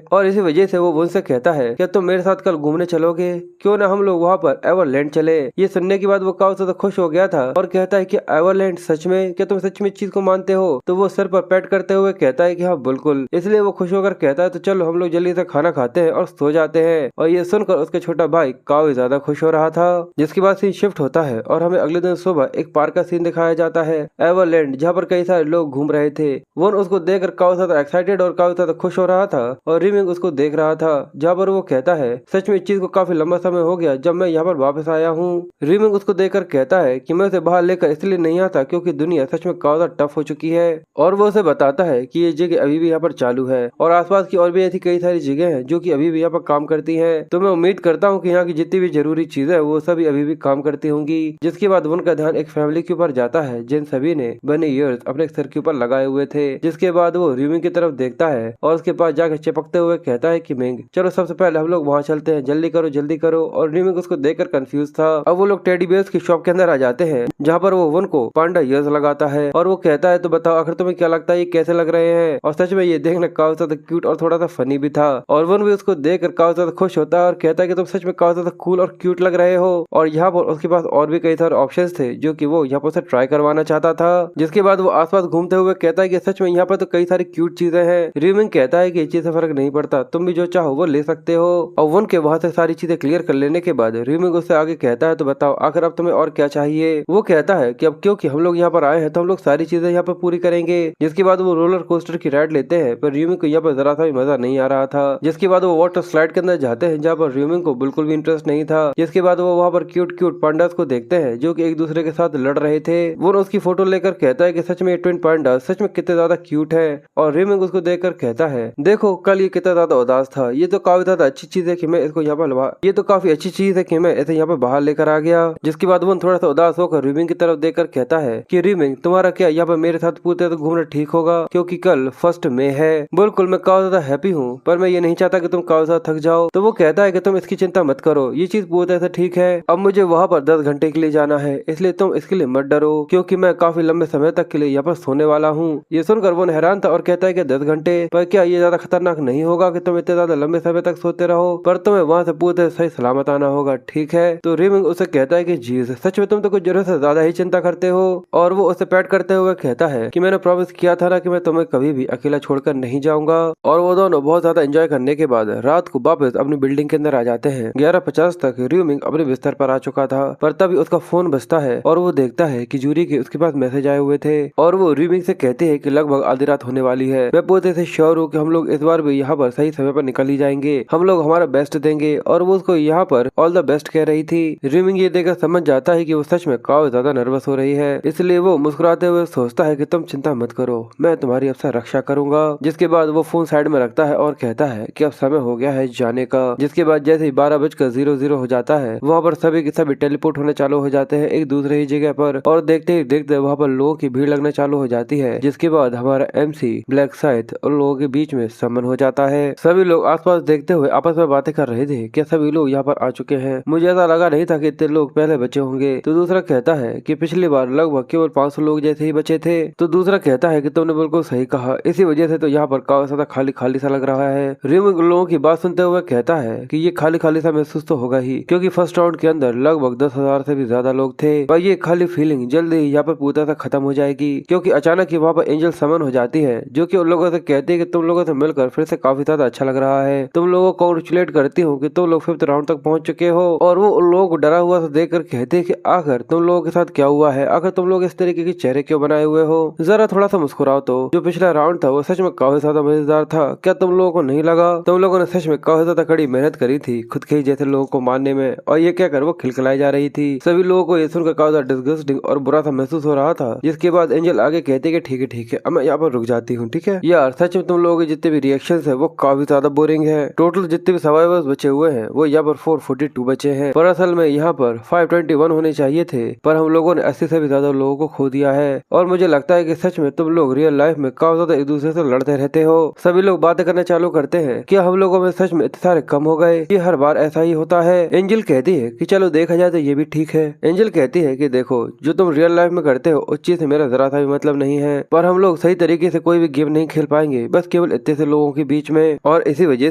और इसी वजह से वो उनसे कहता है कि तुम मेरे साथ कल घूमने चलोगे, क्यों ना हम लोग वहाँ पर एवरलैंड चले। ये सुनने के बाद वो काफी ज्यादा खुश हो गया था और कहता है कि एवरलैंड सच में, क्या तुम सच में इस चीज को मानते हो? तो वो सर पर पैट करते हुए कहता है कि हाँ बिल्कुल। इसलिए वो खुश होकर कहता है तो चलो हम लोग जल्दी से खाना खाते हैं और सो जाते हैं। और ये सुनकर उसके छोटा भाई काफी ज्यादा खुश हो रहा था। जिसके बाद सीन शिफ्ट होता है और हमें अगले दिन सुबह एक पार्क का सीन दिखाया जाता है, एवरलैंड, जहाँ पर कई सारे लोग घूम रहे थे। वो उसको देखकर काफी ज्यादा एक्साइटेड और काफी ज्यादा खुश हो रहा था और रीमिंग उसको देख रहा था, जहाँ पर वो कहता है सच में इस चीज को काफी लंबा समय हो गया जब मैं यहाँ पर वापस आया हूँ। रीमिंग उसको देखकर कहता है कि मैं उसे बाहर लेकर इसलिए नहीं आता क्योंकि दुनिया सच में काफी ज्यादा टफ हो चुकी है। और वो उसे बताता है कि ये जगह अभी भी यहाँ पर चालू है और आसपास की और भी ऐसी कई सारी जगह हैं जो कि अभी भी यहाँ पर काम करती हैं। तो मैं उम्मीद करता हूँ कि यहाँ की जितनी भी जरूरी चीजें वो सभी अभी भी काम करती होंगी। जिसके बाद उनका ध्यान एक फैमिली के ऊपर जाता है जिन सभी ने बने ईयर्स अपने सर के ऊपर लगाए हुए थे। जिसके बाद वो रीमिंग की तरफ देखता है और उसके पास जाकर चिपकते हुए कहता है कि मिंग, चलो सबसे पहले हम लोग वहाँ चलते हैं, जल्दी करो जल्दी करो। और रीमिंग उसको देखकर कंफ्यूज था। अब वो लोग टेडी बेयर्स की शॉप के अंदर आ जाते हैं जहाँ पर वो वन को पांडा ईयर्स लगाता है और वो कहता है तो बताओ आखिर तुम्हें क्या लगता है ये कैसे लग रहे हैं? और सच में ये देखना काफी ज्यादा क्यूट और थोड़ा सा फनी भी था। और वन भी उसको देखकर काफी ज्यादा खुश होता है और कहता है कि तुम सच में काफी ज्यादा कूल और क्यूट लग रहे हो। और यहाँ पर उसके पास और भी कई सारे ऑप्शंस थे जो कि वो यहाँ पर से ट्राई करवाना चाहता था। जिसके बाद वो आसपास घूमते हुए कहता है कि सच में यहाँ पर तो कई सारी क्यूट चीजें हैं। रीमिंग कहता है कि इस चीज से फर्क नहीं पड़ता, तुम भी जो चाहो वो ले सकते हो। और वन के वहाँ से सारी चीजें क्लियर कर लेने के बाद रीमिंग उससे आगे कहता है तो बताओ आखिर अब तुम्हें और क्या चाहिए? वो कहता है कि अब क्योंकि हम लोग यहाँ पर आए हैं तो हम लोग सारी चीजें यहाँ पर पूरी करेंगे। जिसके बाद वो रोलर कोस्टर की राइड लेते हैं पर रीमिंग को यहाँ पर जरा सा भी मजा नहीं आ रहा था। जिसके बाद वो वाटर स्लाइड के अंदर जाते हैं जहाँ पर रीमिंग को बिल्कुल भी इंटरेस्ट नहीं था। जिसके बाद वो वहाँ पर क्यूट क्यूट पांडास को देखते हैं जो कि एक दूसरे के साथ लड़ रहे थे। वो उसकी फोटो लेकर कहता है कि सच में ये ट्विन पांडास सच में कितने ज्यादा क्यूट है। और रीमिंग उसको देखकर कहता है देखो कल ये कितना ज्यादा उदास था, ये तो काफी ज्यादा अच्छी चीज है कि मैं इसको यहाँ पर ये तो काफी अच्छी चीज है कि मैं इसे यहाँ पर बाहर लेकर आ गया। जिसके बाद वो थोड़ा सा उदास होकर रीमिंग की तरफ देखकर कहता है कि रीमिंग, तुम्हारा क्या यहाँ पर मेरे साथ पूरे तो घूमना ठीक होगा क्योंकि कल 1 मई है। बिल्कुल मैं काफी ज्यादा हैप्पी हूँ पर मैं ये नहीं चाहता कि तुम काफी ज्यादा थक जाओ। तो वो कहता है कि तुम इसकी चिंता मत करो, ये चीज पूरी तरह से ठीक है। अब मुझे वहाँ पर 10 घंटे के लिए जाना है इसलिए तुम इसके लिए मत डरो क्योंकि मैं काफी लंबे समय तक के लिए यहाँ पर सोने वाला हूँ। ये सुनकर वो हैरान था और कहता है कि 10 घंटे, पर क्या ये ज्यादा खतरनाक नहीं होगा कि तुम इतने ज्यादा लंबे समय तक सोते रहो? पर तुम्हें वहाँ से पूरे सही सलामत आना होगा, ठीक है? तो रीमिंग उसे कहता है कि जी सच में तुम तो कुछ जरूरत से ज्यादा ही चिंता करते हो। और वो उसे पैट करते हुए कहता है कि मैंने प्रॉमिस किया था ना कि मैं तुम्हें कभी भी अकेला छोड़कर नहीं जाऊंगा। और वो दोनों बहुत ज्यादा एंजॉय करने के बाद रात को वापस अपनी बिल्डिंग के अंदर आ जाते हैं। 11:50 तक रीमिंग अपने बिस्तर पर आ चुका था पर तभी उसका फोन बजता है और वो देखता है कि जूरी के उसके पास मैसेज आए हुए थे। और वो रीमिंग से कहते हैं कि लगभग आधी रात होने वाली है, मैं पूरे से श्योर हूँ कि हम लोग इस बार भी यहाँ पर सही समय पर निकल ही जाएंगे, हम लोग हमारा बेस्ट देंगे। और वो उसको यहाँ पर ऑल द बेस्ट कह रही थी। रीमिंग ये देखकर समझ जाता है कि वो सच में काफी ज्यादा नर्वस हो रही है, इसलिए वो मुस्कुराते हुए सोचता है कि तुम चिंता मत करो, मैं तुम्हारी अब से रक्षा करूंगा। जिसके बाद वो फोन साइड में रखता है और कहता है कि अब समय हो गया है जाने का। जिसके बाद जैसे ही 12:00 हो जाता है वहाँ पर सभी के सभी टेलीपोर्ट होने चालू हो जाते हैं एक दूसरे ही जगह पर। और देखते ही देखते वहाँ पर लोगों की भीड़ लगना चालू हो जाती है। जिसके बाद हमारा MC ब्लैक साइथ और लोगों के बीच में समन हो जाता है। सभी लोग आसपास देखते हुए आपस में बातें कर रहे थे कि सभी लोग यहाँ पर आ चुके हैं, मुझे ऐसा लगा नहीं था कि इतने लोग पहले बचे होंगे। तो दूसरा कहता है कि पिछली बार लगभग केवल 500 लोग जैसे ही बचे थे। तो दूसरा कहता है कि तुमने बिल्कुल सही कहा, इसी वजह से तो यहाँ पर काफी ज्यादा खाली खाली सा लग रहा है। रीमिंग लोगों की बात सुनते हुए कहता है कि ये खाली खाली सा महसूस तो होगा ही क्योंकि फर्स्ट राउंड के अंदर लगभग 10,000 से भी ज्यादा लोग थे, पर ये खाली फीलिंग जल्दी ही यहाँ पर पूरी तरह खत्म हो जाएगी क्योंकि अचानक ही वहाँ पर एंजल समन हो जाती है जो कि उन लोगों से कहती है कि तुम लोगों से मिलकर फिर से काफी ज्यादा अच्छा लग रहा है, तुम लोगों को कॉन्ग्रेचुलेट करती हूँ कि तुम लोग 5th राउंड तक पहुंच चुके हो। और वो उन लोगों को डरा हुआ सा देख कर कहते हैं कि आखिर तुम लोगों के साथ क्या हुआ है, आखिर तुम लोग इस तरीके के चेहरे क्यों बनाए हुए हो, जरा थोड़ा सा मुस्कुराओ। तो जो पिछला राउंड था वो सच में काफी ज्यादा मजेदार था, क्या तुम लोगों को नहीं लगा? तुम लोगों ने सच में काफी ज्यादा कड़ी मेहनत करी थी खुद के ही जैसे लोगों को मारने में, और ये कहकर वो खिलखिलाई जा रही थी। सभी लोगों को ये सुनकर काफी ज्यादा डिस्गस्टिंग और बुरा सा महसूस हो रहा था। जिसके बाद एंजल आगे कहते कि ठीक है अब मैं यहाँ पर रुक जाती हूँ, ठीक है यार, सच में तुम लोगों के जितने भी रिएक्शन है वो काफी ज्यादा बोरिंग है। टोटल जितने भी सर्वाइवर्स बचे हुए हैं वो यहाँ पर 442 बचे हैं, पर असल में यहाँ पर 521 होने चाहिए थे, पर हम लोगों ने 80 से भी ज्यादा लोगों को खो दिया है। और मुझे लगता है कि सच में तुम लोग रियल लाइफ में काफी ज्यादा एक दूसरे से लड़ते रहते हो। सभी लोग बातें करना चालू करते हैं कि हम लोगों में सच में इतने सारे कम हो गए, ये हर बार ऐसा ही होता है। एंजल कहती है कि चलो देखा जाए तो ये भी ठीक है। एंजल कहती है कि देखो, जो तुम रियल लाइफ में करते हो उस चीज से मेरा जरा सा भी मतलब नहीं है, पर हम लोग सही तरीके से कोई भी गेम नहीं खेल पाएंगे, बस केवल इतने से लोगों के बीच में। और इसी वजह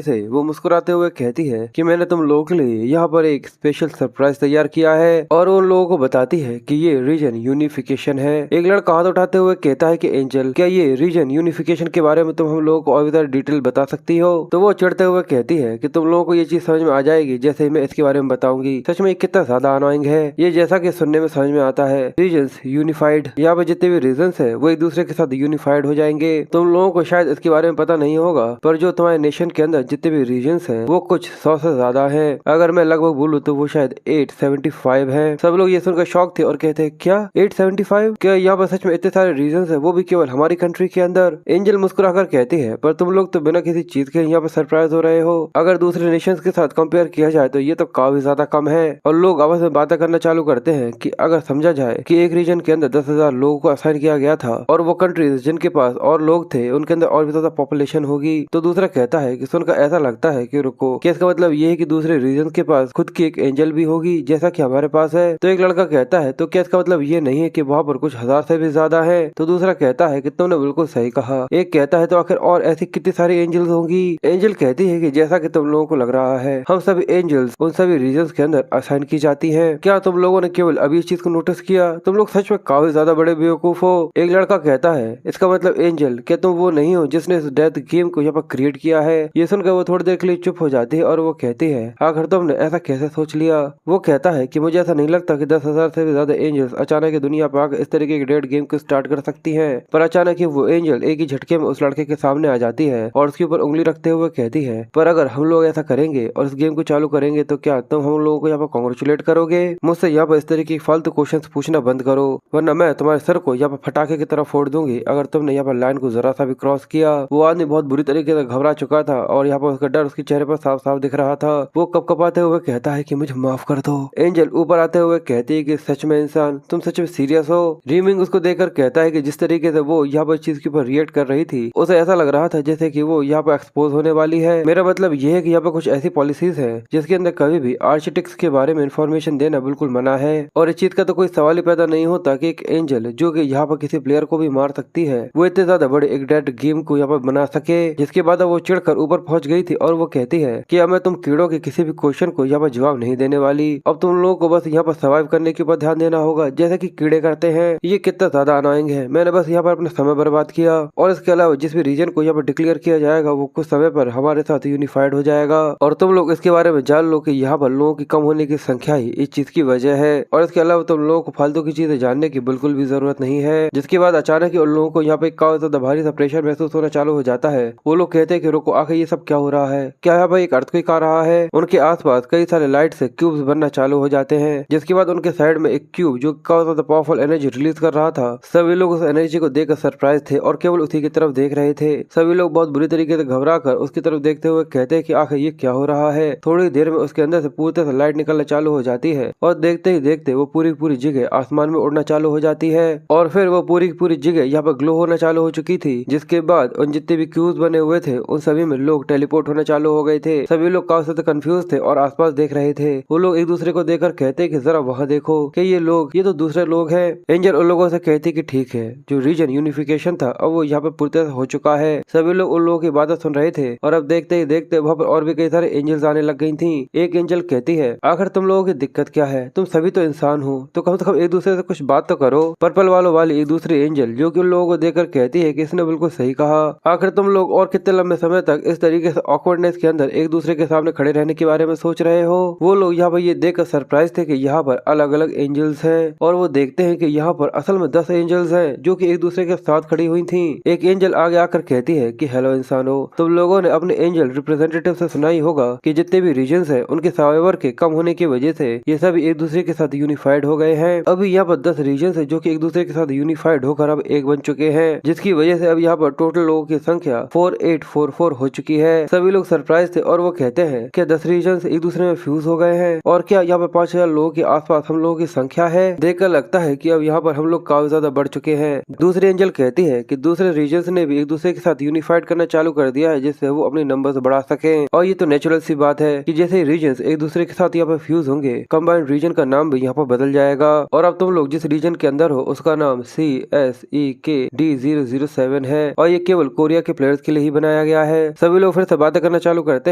से वो मुस्कुराते हुए कहती है कि मैंने तुम लोगों के लिए यहाँ पर एक स्पेशल सरप्राइज तैयार किया है। और उन लोगों को बताती है कि ये रीजन यूनिफिकेशन है। एक लड़का हाथ उठाते हुए कहता है कि एंजल, क्या ये रीजन यूनिफिकेशन के बारे में तुम हम लोगों को और भी ज्यादा डिटेल बता सकती हो? तो वो चिढ़ते हुए कहती है कि तुम लोगों को ये चीज समझ में आ जाएगी जैसे ही मैं इसके बारे में बताऊंगी। सच में ये कितना ज्यादा अनोइंग है ये, जैसा कि सुनने में समझ में आता है। रीजन्स यूनिफाइड, यहाँ पर जितने भी रीजन्स है वो एक दूसरे के साथ यूनिफाइड हो जाएंगे। तुम लोगों को शायद इसके बारे में पता नहीं होगा, पर जो तुम्हारे नेशन के अंदर जितने भी रीजन्स हैं वो कुछ 100 से ज्यादा है। अगर मैं लगभग बोलूँ तो वो शायद 875 है। सब लोग ये सुनकर शॉक थे और कहते हैं क्या 875? क्या यहाँ पर सच में इतने सारे रीजन्स है, वो भी केवल हमारी कंट्री के अंदर? एंजल मुस्कुराकर कहती है पर तुम लोग तो बिना किसी चीज के यहाँ पर सरप्राइज हो रहे हो। अगर दूसरे नेशंस के साथ कंपेयर किया जाए तो ये तो काफी ज्यादा कम है। और लोग आपस में बातें करना चालू करते हैं कि अगर समझा जाए कि एक रीजन के अंदर 10,000 लोगों को असाइन किया गया था और वो कंट्रीज जिनके पास और लोग थे उनके अंदर और भी ज्यादा पॉपुलेशन होगी, तो दूसरा कहता है कि सुनकर ऐसा लगता है कि रुको, क्या इसका मतलब ये है कि दूसरे रीजन के पास खुद की एक एंजल भी होगी जैसा कि हमारे पास है? तो एक लड़का कहता है तो क्या इसका मतलब ये नहीं है कि वहाँ पर कुछ 1000 से भी ज्यादा है? तो दूसरा कहता है कि तुमने बिल्कुल सही कहा। एक कहता है तो आखिर और ऐसी कितनी सारी एंजल्स होंगी? एंजल कहती है कि जैसा कि तुम लोगों को लग रहा है हम सभी एंजल्स उन सभी रीजन्स के अंदर असाइन की जाती हैं। क्या तुम लोगों ने केवल अभी इस चीज को नोटिस किया? तुम लोग सच में काफी ज्यादा बड़े बेवकूफ हो। एक लड़का कहता है इसका मतलब एंजल, क्या तुम वो नहीं हो जिसने इस डेथ गेम को यहाँ पर क्रिएट किया है? ये सुनकर वो थोड़ी देर के लिए चुप हो जाती है और वो कहती है आखिर तुमने ऐसा कैसे सोच लिया? वो कहता है कि मुझे ऐसा नहीं लगता कि 10,000 से भी ज्यादा एंजल्स अचानक दुनिया पर आकर इस तरीके की डेथ गेम को स्टार्ट कर सकती है। पर अचानक ही वो एंजल एक ही झटके में उस लड़के के सामने आ जाती है और उसके ऊपर उंगली रखते हुए कहती है पर अगर हम लोग ऐसा करेंगे और इस गेम को चालू करेंगे तो क्या तुम हम लोगों को यहाँ पर कॉन्ग्रेचुलेट करोगे? मुझसे यहाँ पर इस तरीके की फालतू क्वेश्चन पूछना बंद करो, वरना मैं तुम्हारे सर को यहाँ पर फटाके की तरह फोड़ दूंगी अगर तुमने यहाँ पर लाइन को जरा सा भी क्रॉस किया। वो आदमी बहुत बुरी तरीके से घबरा चुका था और यहाँ पर उसका डर उसके चेहरे पर साफ साफ दिख रहा था। वो कपकपाते हुए कहता है कि मुझे माफ कर दो। एंजल ऊपर आते हुए कहती है कि सच में इंसान तुम सच में सीरियस हो? रीमिंग उसको देखकर कहता है कि जिस तरीके से वो यहाँ पर चीज के ऊपर रिएक्ट कर रही थी उसे ऐसा लग रहा था जैसे कि वो यहाँ पर एक्सपोज होने वाली है। मेरा मतलब ये है कि यहाँ पर कुछ ऐसी पॉलिसीज है जिसके अंदर कभी भी आर्किटेक्ट्स के बारे में इन्फॉर्मेशन देना बिल्कुल मना है। और इस चीज का तो कोई सवाल ही पैदा नहीं होता कि एक एंजल जो कि यहाँ पर किसी प्लेयर को भी मार सकती है वो इतने ज्यादा बड़े एक डेड गेम को यहाँ पर बना सके। जिसके बाद वो चिढ़कर ऊपर पहुंच गई थी और वो कहती है कि अब मैं तुम कीड़ों के किसी भी क्वेश्चन को यहाँ पर जवाब नहीं देने वाली। अब तुम लोगों को बस यहाँ पर सर्वाइव करने के ऊपर ध्यान देना होगा जैसे कि कीड़े करते हैं। ये कितना ज्यादा अनोइंग है। मैंने बस यहाँ पर अपना समय बर्बाद किया और इसके अलावा जिस भी रीजन को यहाँ पर डिक्लेयर किया जाएगा वो कुछ समय पर हमारे साथ यूनिफाइड हो जाएगा। और तुम लोग इसके बारे में जान लो कि यहाँ पर लोगों की कम होने की संख्या ही इस चीज की वजह है। और इसके अलावा तुम लोगों को फालतू की चीजें जानने की बिल्कुल भी जरूरत नहीं है। जिसके बाद अचानक ही उन लोगों को यहाँ पे काफी ज्यादा भारी सा प्रेशर महसूस होना चालू हो जाता है। वो लोग कहते हैं कि रुको, आखिर ये सब क्या हो रहा है? क्या यहाँ पे एक अर्थक्वेक आ रहा है? उनके आसपास कई सारे लाइट से क्यूब्स बनना चालू हो जाते हैं। जिसके बाद उनके साइड में एक क्यूब जो काफी ज्यादा पावरफुल एनर्जी रिलीज कर रहा था। सभी लोग उस एनर्जी को देखकर सरप्राइज थे और केवल उसी की तरफ देख रहे थे। सभी लोग बहुत बुरी तरीके से घबरा कर उसकी तरफ देखते हुए कहते हैं कि आखिर ये क्या हो रहा है? थोड़ी देर में उसके अंदर से पूरी तरह से लाइट निकलना चालू हो जाती है और देखते ही देखते वो पूरी पूरी जगह आसमान में उड़ना चालू हो जाती है। और फिर वो पूरी पूरी जगह यहाँ पर ग्लो होना चालू हो चुकी थी। जिसके बाद उन जितने भी क्यूब्स बने हुए थे उन सभी में लोग टेलीपोर्ट होना चालू हो गए थे। सभी लोग काफी ज्यादा कंफ्यूज थे और आसपास देख रहे थे। वो लोग एक दूसरे को देखकर कहते कि जरा वहाँ देखो कि ये तो दूसरे लोग हैं। एंजल उन लोगों से कहती कि ठीक है, जो रीजन यूनिफिकेशन था अब वो यहाँ पे पूरी तरह हो चुका है। सभी लोग उन लोगों की बातें सुन रहे थे और अब देखते ही देखते वहाँ पर और भी कई सारे एंजल्स आने लग गई थी। एक एंजल कहती है आखिर तुम लोगों की दिक्कत क्या है? तुम सभी तो इंसान हो तो कम से कम एक दूसरे से कुछ बात तो करो। पर्पल वालों वाली एक दूसरी एंजल जो कि उन लोगों को देखकर कहती है कि इसने बिल्कुल सही कहा। आखिर तुम लोग और कितने लंबे समय तक इस तरीके से ऑकवर्डनेस के अंदर एक दूसरे के सामने खड़े रहने के बारे में सोच रहे हो? वो लोग यहाँ पर ये देखकर सरप्राइज थे कि यहाँ पर अलग अलग एंजल्स हैं और वो देखते हैं कि यहाँ पर असल में 10 एंजल्स हैं जो कि एक दूसरे के साथ खड़ी हुई थी। एक एंजल आगे आकर कहती है कि हेलो इंसानों, तुम लोगों ने अपने एंजल रिप्रेजेंटेटिव से सुना ही होगा कि जितने भी रीजन्स हैं उनके सर्वाइवर के कम होने की वजह से ये सभी एक दूसरे के साथ यूनिफाइड हो गए हैं। अभी यहाँ पर 10 रीजन्स है जो कि एक दूसरे के साथ यूनिफाइड होकर अब एक बन चुके हैं। जिसकी वजह से अब यहाँ पर टोटल लोगों की संख्या 4844 हो चुकी है। सभी लोग सरप्राइज थे और वो कहते हैं कि 10 रीजन्स एक दूसरे में फ्यूज हो गए हैं और क्या यहाँ पर 5000 लोगों के आसपास हम लोगों की संख्या है। देखकर लगता है कि अब यहाँ पर हम लोग काफी ज्यादा बढ़ चुके हैं। दूसरी एंजल कहती है कि दूसरे रीजन्स ने भी एक दूसरे के साथ यूनिफाइड करना चालू कर दिया है जिससे वो अपने नंबर्स बढ़ा सके। और ये तो नेचुरल सी बात है कि जैसे रीजन्स एक दूसरे के साथ यहाँ पर फ्यूज होंगे, कंबाइंड रीजन का नाम भी यहाँ पर बदल जाएगा और अब तुम लोग जिस रीजन के अंदर हो उसका नाम CSEKD007 है और ये केवल कोरिया के प्लेयर्स के लिए ही बनाया गया है। सभी लोग फिर से बातें करना चालू करते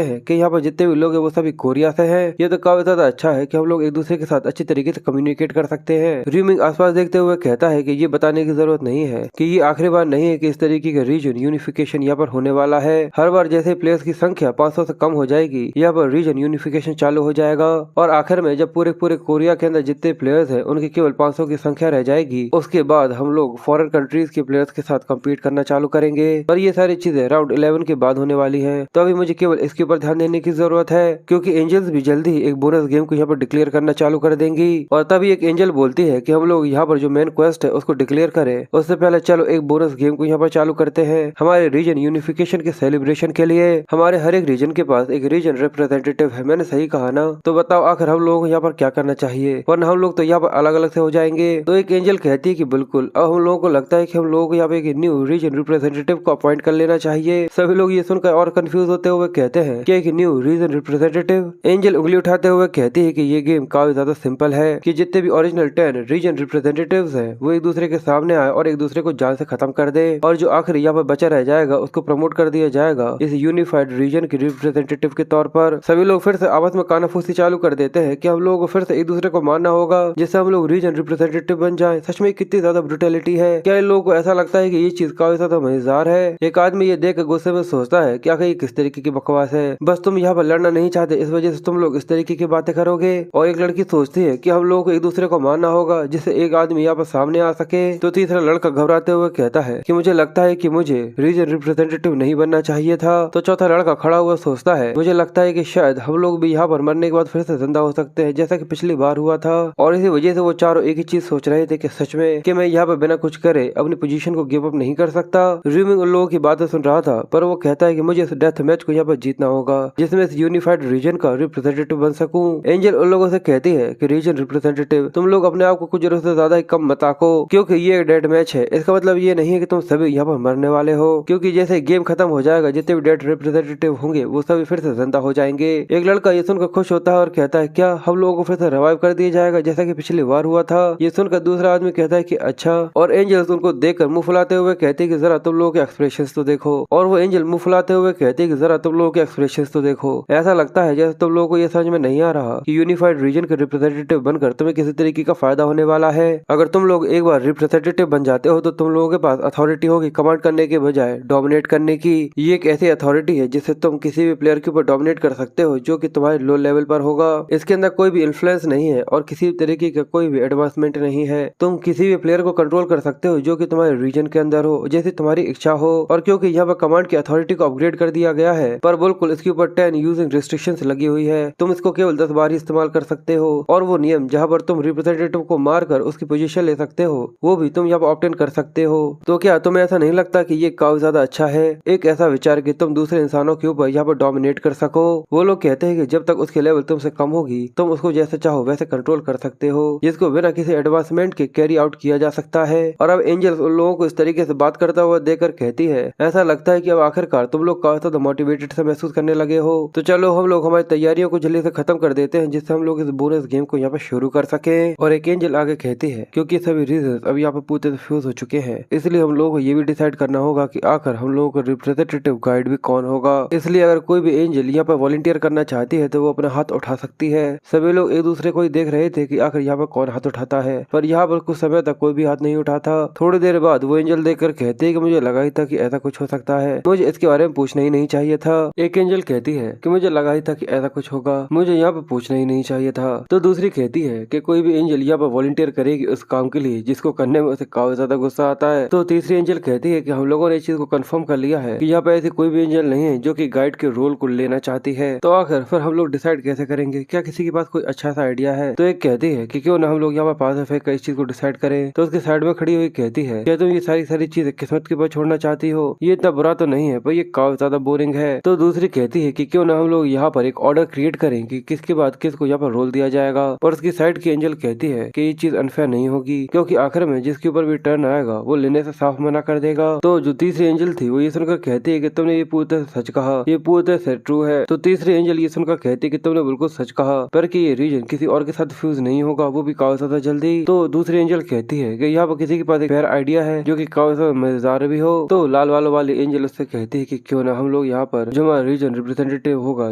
हैं कि यहाँ पर जितने भी लोग हैं वो सभी कोरिया से हैं। ये तो काफी ज्यादा अच्छा है कि हम लोग एक दूसरे के साथ अच्छी तरीके से कम्युनिकेट कर सकते हैं। र्यूमिंग आसपास देखते हुए कहता है कि ये बताने की जरूरत नहीं है कि ये आखिरी बार नहीं है कि इस तरीके का रीजन यूनिफिकेशन यहाँ पर होने वाला है। हर बार जैसे प्लेयर्स की संख्या 500 से कम हो जाएगी यहाँ पर रीजन यूनिफिकेशन चालू हो जाएगा और आखिर में जब पूरे कोरिया के अंदर जितने प्लेयर्स हैं उनकी केवल 500 की संख्या रह जाएगी, उसके बाद हम लोग फॉरेन कंट्रीज के प्लेयर्स के साथ कम्पीट करना चालू करेंगे। और ये सारी चीजें राउंड 11 के बाद होने वाली है, तो अभी मुझे केवल इसके ऊपर ध्यान देने की जरूरत है क्योंकि एंजल्स भी जल्दी ही एक बोनस गेम को यहाँ पर डिक्लेयर करना चालू कर देंगी। और तभी एक एंजल बोलती है कि हम लोग यहाँ पर जो मेन क्वेस्ट है उसको डिक्लेयर करें, उससे पहले चलो एक बोनस गेम को यहाँ पर चालू करते हैं। हमारे रीजन यूनिफिकेशन के सेलिब्रेशन के लिए हमारे हर एक रीजन के पास एक रीजन रिप्रेजेंटेटिव है। मैंने सही कहा ना? तो बताओ आखिर हम लोगों को यहाँ पर क्या करना चाहिए, वरना हम लोग तो यहाँ पर अलग अलग से हो जाएंगे। तो एक एंजल कहती है कि बिल्कुल, अब हम लोगों को लगता है कि हम लोगों को यहाँ पे एक न्यू रीजन रिप्रेजेंटेटिव को अपॉइंट कर लेना चाहिए। सभी लोग ये सुनकर और कंफ्यूज होते हुए कहते हैं कि एक न्यू रीजन रिप्रेजेंटेटिव। एंजल उंगली उठाते हुए कहती है कि ये गेम काफी ज्यादा सिंपल है कि जितने भी ओरिजिनल 10 रीजन रिप्रेजेंटेटिव्स हैं वो एक दूसरे के सामने आए और एक दूसरे को जान से खत्म कर दे और जो आखिरी यहाँ पर बचा रह जाएगा उसको प्रमोट कर दिया जाएगा इस यूनिफाइड रीजन के रिप्रेजेंटेटिव के तौर पर। सभी लोग फिर से आपस में कानाफूसी चालू कर देते हैं कि हम लोगों को फिर से एक दूसरे को मारना होगा जिससे हम लोग रीजन रिप्रेजेंटेटिव बन जाएं। सच में कितनी ज्यादा ब्रुटैलिटी है। क्या इन लोगों को ऐसा लगता है कि ये चीज काफी ज्यादा मजेदार है? एक आदमी ये देख गुस्से में सोचता है कि आखिर ये किस तरीके की बकवास है, बस तुम यहाँ पर लड़ना नहीं चाहते इस वजह से तुम लोग इस तरीके की बातें करोगे। और एक लड़की सोचती है कि हम लोगों को एक दूसरे को मारना होगा जिससे एक आदमी यहाँ पर सामने आ सके। तो तीसरा लड़का घबराते हुए कहता है कि मुझे लगता है कि मुझे रीजन रिप्रेजेंटेटिव नहीं बनना चाहिए था। तो चौथा लड़का खड़ा हुआ सोचता है मुझे लगता है कि शायद हम लोग भी यहाँ पर मरने के बाद फिर से जिंदा हो सकते हैं जैसा कि पिछली बार हुआ था। और इसी वजह से वो चारों एक ही चीज सोच रहे थे कि सच में कि मैं यहाँ पर बिना कुछ करे अपनी पोजीशन को गिव अप नहीं कर सकता। र्यूमिंग उन लोगों की बातें सुन रहा था पर वो कहता है कि मुझे इस डेथ मैच को यहाँ पर जीतना होगा जिसमें इस यूनिफाइड रीजन का रिप्रेजेंटेटिव बन सकूं। एंजल उन लोगों से कहती है कि रीजन रिप्रेजेंटेटिव तुम लोग अपने आप को कुछ जरूरत से ज्यादा ही कम मत आको क्योंकि ये एक डेड मैच है। इसका मतलब ये नहीं है कि तुम सभी यहाँ पर मरने वाले हो क्योंकि जैसे गेम खत्म हो जाएगा जितने भी डेड रिप्रेजेंटेटिव होंगे वो सभी फिर से जिंदा हो जाएंगे। एक लड़का ये सुनकर खुश होता है और कहता है क्या हम लोगों को फिर से रिवाइव कर दिया जाएगा जैसा कि पिछली बार हुआ था? ये सुनकर दूसरा आदमी कहता है कि अच्छा। और एंजल्स उनको देखकर मुंह फुलाते हुए कहते हैं कि जरा तुम लोगों के एक्सप्रेशंस तो देखो। और वो एंजल मुंह फुलाते हुए कहते हैं कि जरा तुम लोगों के एक्सप्रेशंस तो देखो। ऐसा लगता है जैसे तुम लोगों को ये समझ में नहीं आ रहा कि यूनिफाइड रीजन के रिप्रेजेंटेटिव बनकर तुम्हें किसी तरीके का फायदा होने वाला है। अगर तुम लोग एक बार रिप्रेजेंटेटिव बन जाते हो तो तुम लोगों के पास अथॉरिटी होगी कमांड करने के बजाय डोमिनेट करने की। ये एक ऐसी अथॉरिटी है जिससे तुम किसी भी प्लेयर के ऊपर डोमिनेट कर सकते हो जो कि तुम्हारे लो लेवल पर होगा। इसके अंदर कोई भी इन्फ्लुएंस नहीं है और किसी तरीके का कोई भी एडवांसमेंट नहीं है। तुम किसी भी प्लेयर को कंट्रोल कर सकते हो जो कि तुम्हारे रीजन के अंदर हो जैसी तुम्हारी इच्छा हो। और क्योंकि यहाँ पर कमांड की अथॉरिटी को अपग्रेड कर दिया गया है पर बिल्कुल इसके ऊपर 10 यूजिंग रिस्ट्रिक्शंस लगी हुई है। तुम इसको केवल 10 बार ही इस्तेमाल कर सकते हो और वो नियम जहाँ पर तुम रिप्रेजेंटेटिव को मारकर उसकी पोजीशन ले सकते हो वो भी तुम यहाँ पर ऑप्टेन कर सकते हो। तो क्या तुम्हें ऐसा नहीं लगता कि ये काफी ज्यादा अच्छा है? एक ऐसा विचार कि तुम दूसरे इंसानों के ऊपर यहाँ पर डोमिनेट कर सको। वो लोग कहते हैं कि जब तक उसकी लेवल तुमसे कम होगी तुम उसको जैसे चाहो वैसे कंट्रोल कर सकते हो जिसको बिना किसी एडवांसमेंट के कैरी आउट किया जा सकता है। और अब एंजल्स उन लोगों को इस तरीके से बात करता हुआ देखकर कहती है ऐसा लगता है कि अब आखिरकार तुम लोग काफी ज्यादा मोटिवेटेड से महसूस करने लगे हो। तो चलो हम लोग हमारी तैयारियों को जल्दी से खत्म कर देते हैं जिससे हम लोग इस बोनस गेम को यहाँ पर शुरू कर सके। और एक एंजल आगे कहती है क्योंकि सभी रीजन अब यहाँ पर पूरे फ्यूज हो चुके हैं इसलिए हम लोगों को ये भी डिसाइड करना होगा कि आखिर हम लोगों का रिप्रेजेंटेटिव गाइड भी कौन होगा। इसलिए अगर कोई भी एंजल यहाँ पर वॉलंटियर करना चाहती है तो वो अपना हाथ उठा सकती है। सभी लोग एक दूसरे को ही देख रहे थे कि आखिर यहाँ पर कौन हाथ उठाता है पर यहाँ पर कुछ समय तक कोई भी हाथ नहीं उठाता। थोड़ी देर बाद वो एंजल देखकर कहती है कि मुझे लगा ही था कि ऐसा कुछ हो सकता है, मुझे इसके बारे में पूछना ही नहीं चाहिए था। एक एंजल कहती है कि मुझे लगा ही था कि ऐसा कुछ होगा, मुझे यहाँ पर पूछना ही नहीं चाहिए था। तो दूसरी कहती है कि कोई भी एंजल यहाँ पर वॉलंटियर करेगी उस काम के लिए जिसको करने में उसे काफी ज्यादा गुस्सा आता है। तो तीसरी एंजल कहती है कि हम लोगों ने इस चीज को कंफर्म कर लिया है कि यहाँ पे ऐसी कोई भी एंजल नहीं है जो कि गाइड के रोल को लेना चाहती है। तो आखिर फिर हम लोग डिसाइड कैसे करेंगे? क्या किसी के पास कोई अच्छा सा आइडिया है? तो एक कहती है कि क्यों ना हम लोग यहाँ पर पास है इस चीज को डिसाइड करें। तो उसके साइड में खड़ी हुई कहती है क्या तुम ये सारी चीजें किस्मत के ऊपर छोड़ना चाहती हो? ये इतना बुरा तो नहीं है पर ये काफी ज्यादा बोरिंग है। तो दूसरी कहती है कि क्यों ना हम लोग यहाँ पर एक ऑर्डर क्रिएट करें कि किसके बाद किसको यहाँ पर रोल दिया जाएगा। और उसकी साइड की एंजल कहती है कि ये चीज अनफेयर नहीं होगी, क्योंकि आखिर में जिसके ऊपर भी टर्न आएगा वो लेने से साफ मना कर देगा। तो जो तीसरी एंजल थी वो ये सुनकर कहती है कि तुमने ये पूरी तरह सच कहा, ये पूरी तरह से ट्रू है। तो तीसरी एंजल ये सुनकर कहती है कि तुमने बिल्कुल सच कहा, पर कि ये रीजन किसी और के साथ फ्यूज नहीं होगा, वो भी काफी ज्यादा जल्दी। तो दूसरी एंजल कहती है कि यहाँ पर किसी के पास एक फेयर आइडिया है जो कि काफी ज्यादा मजेदार भी हो। तो लाल वालों वाली एंजल उससे कहती है कि क्यों ना हम लोग यहाँ पर जो हमारा रीजन रिप्रेजेंटेटिव होगा,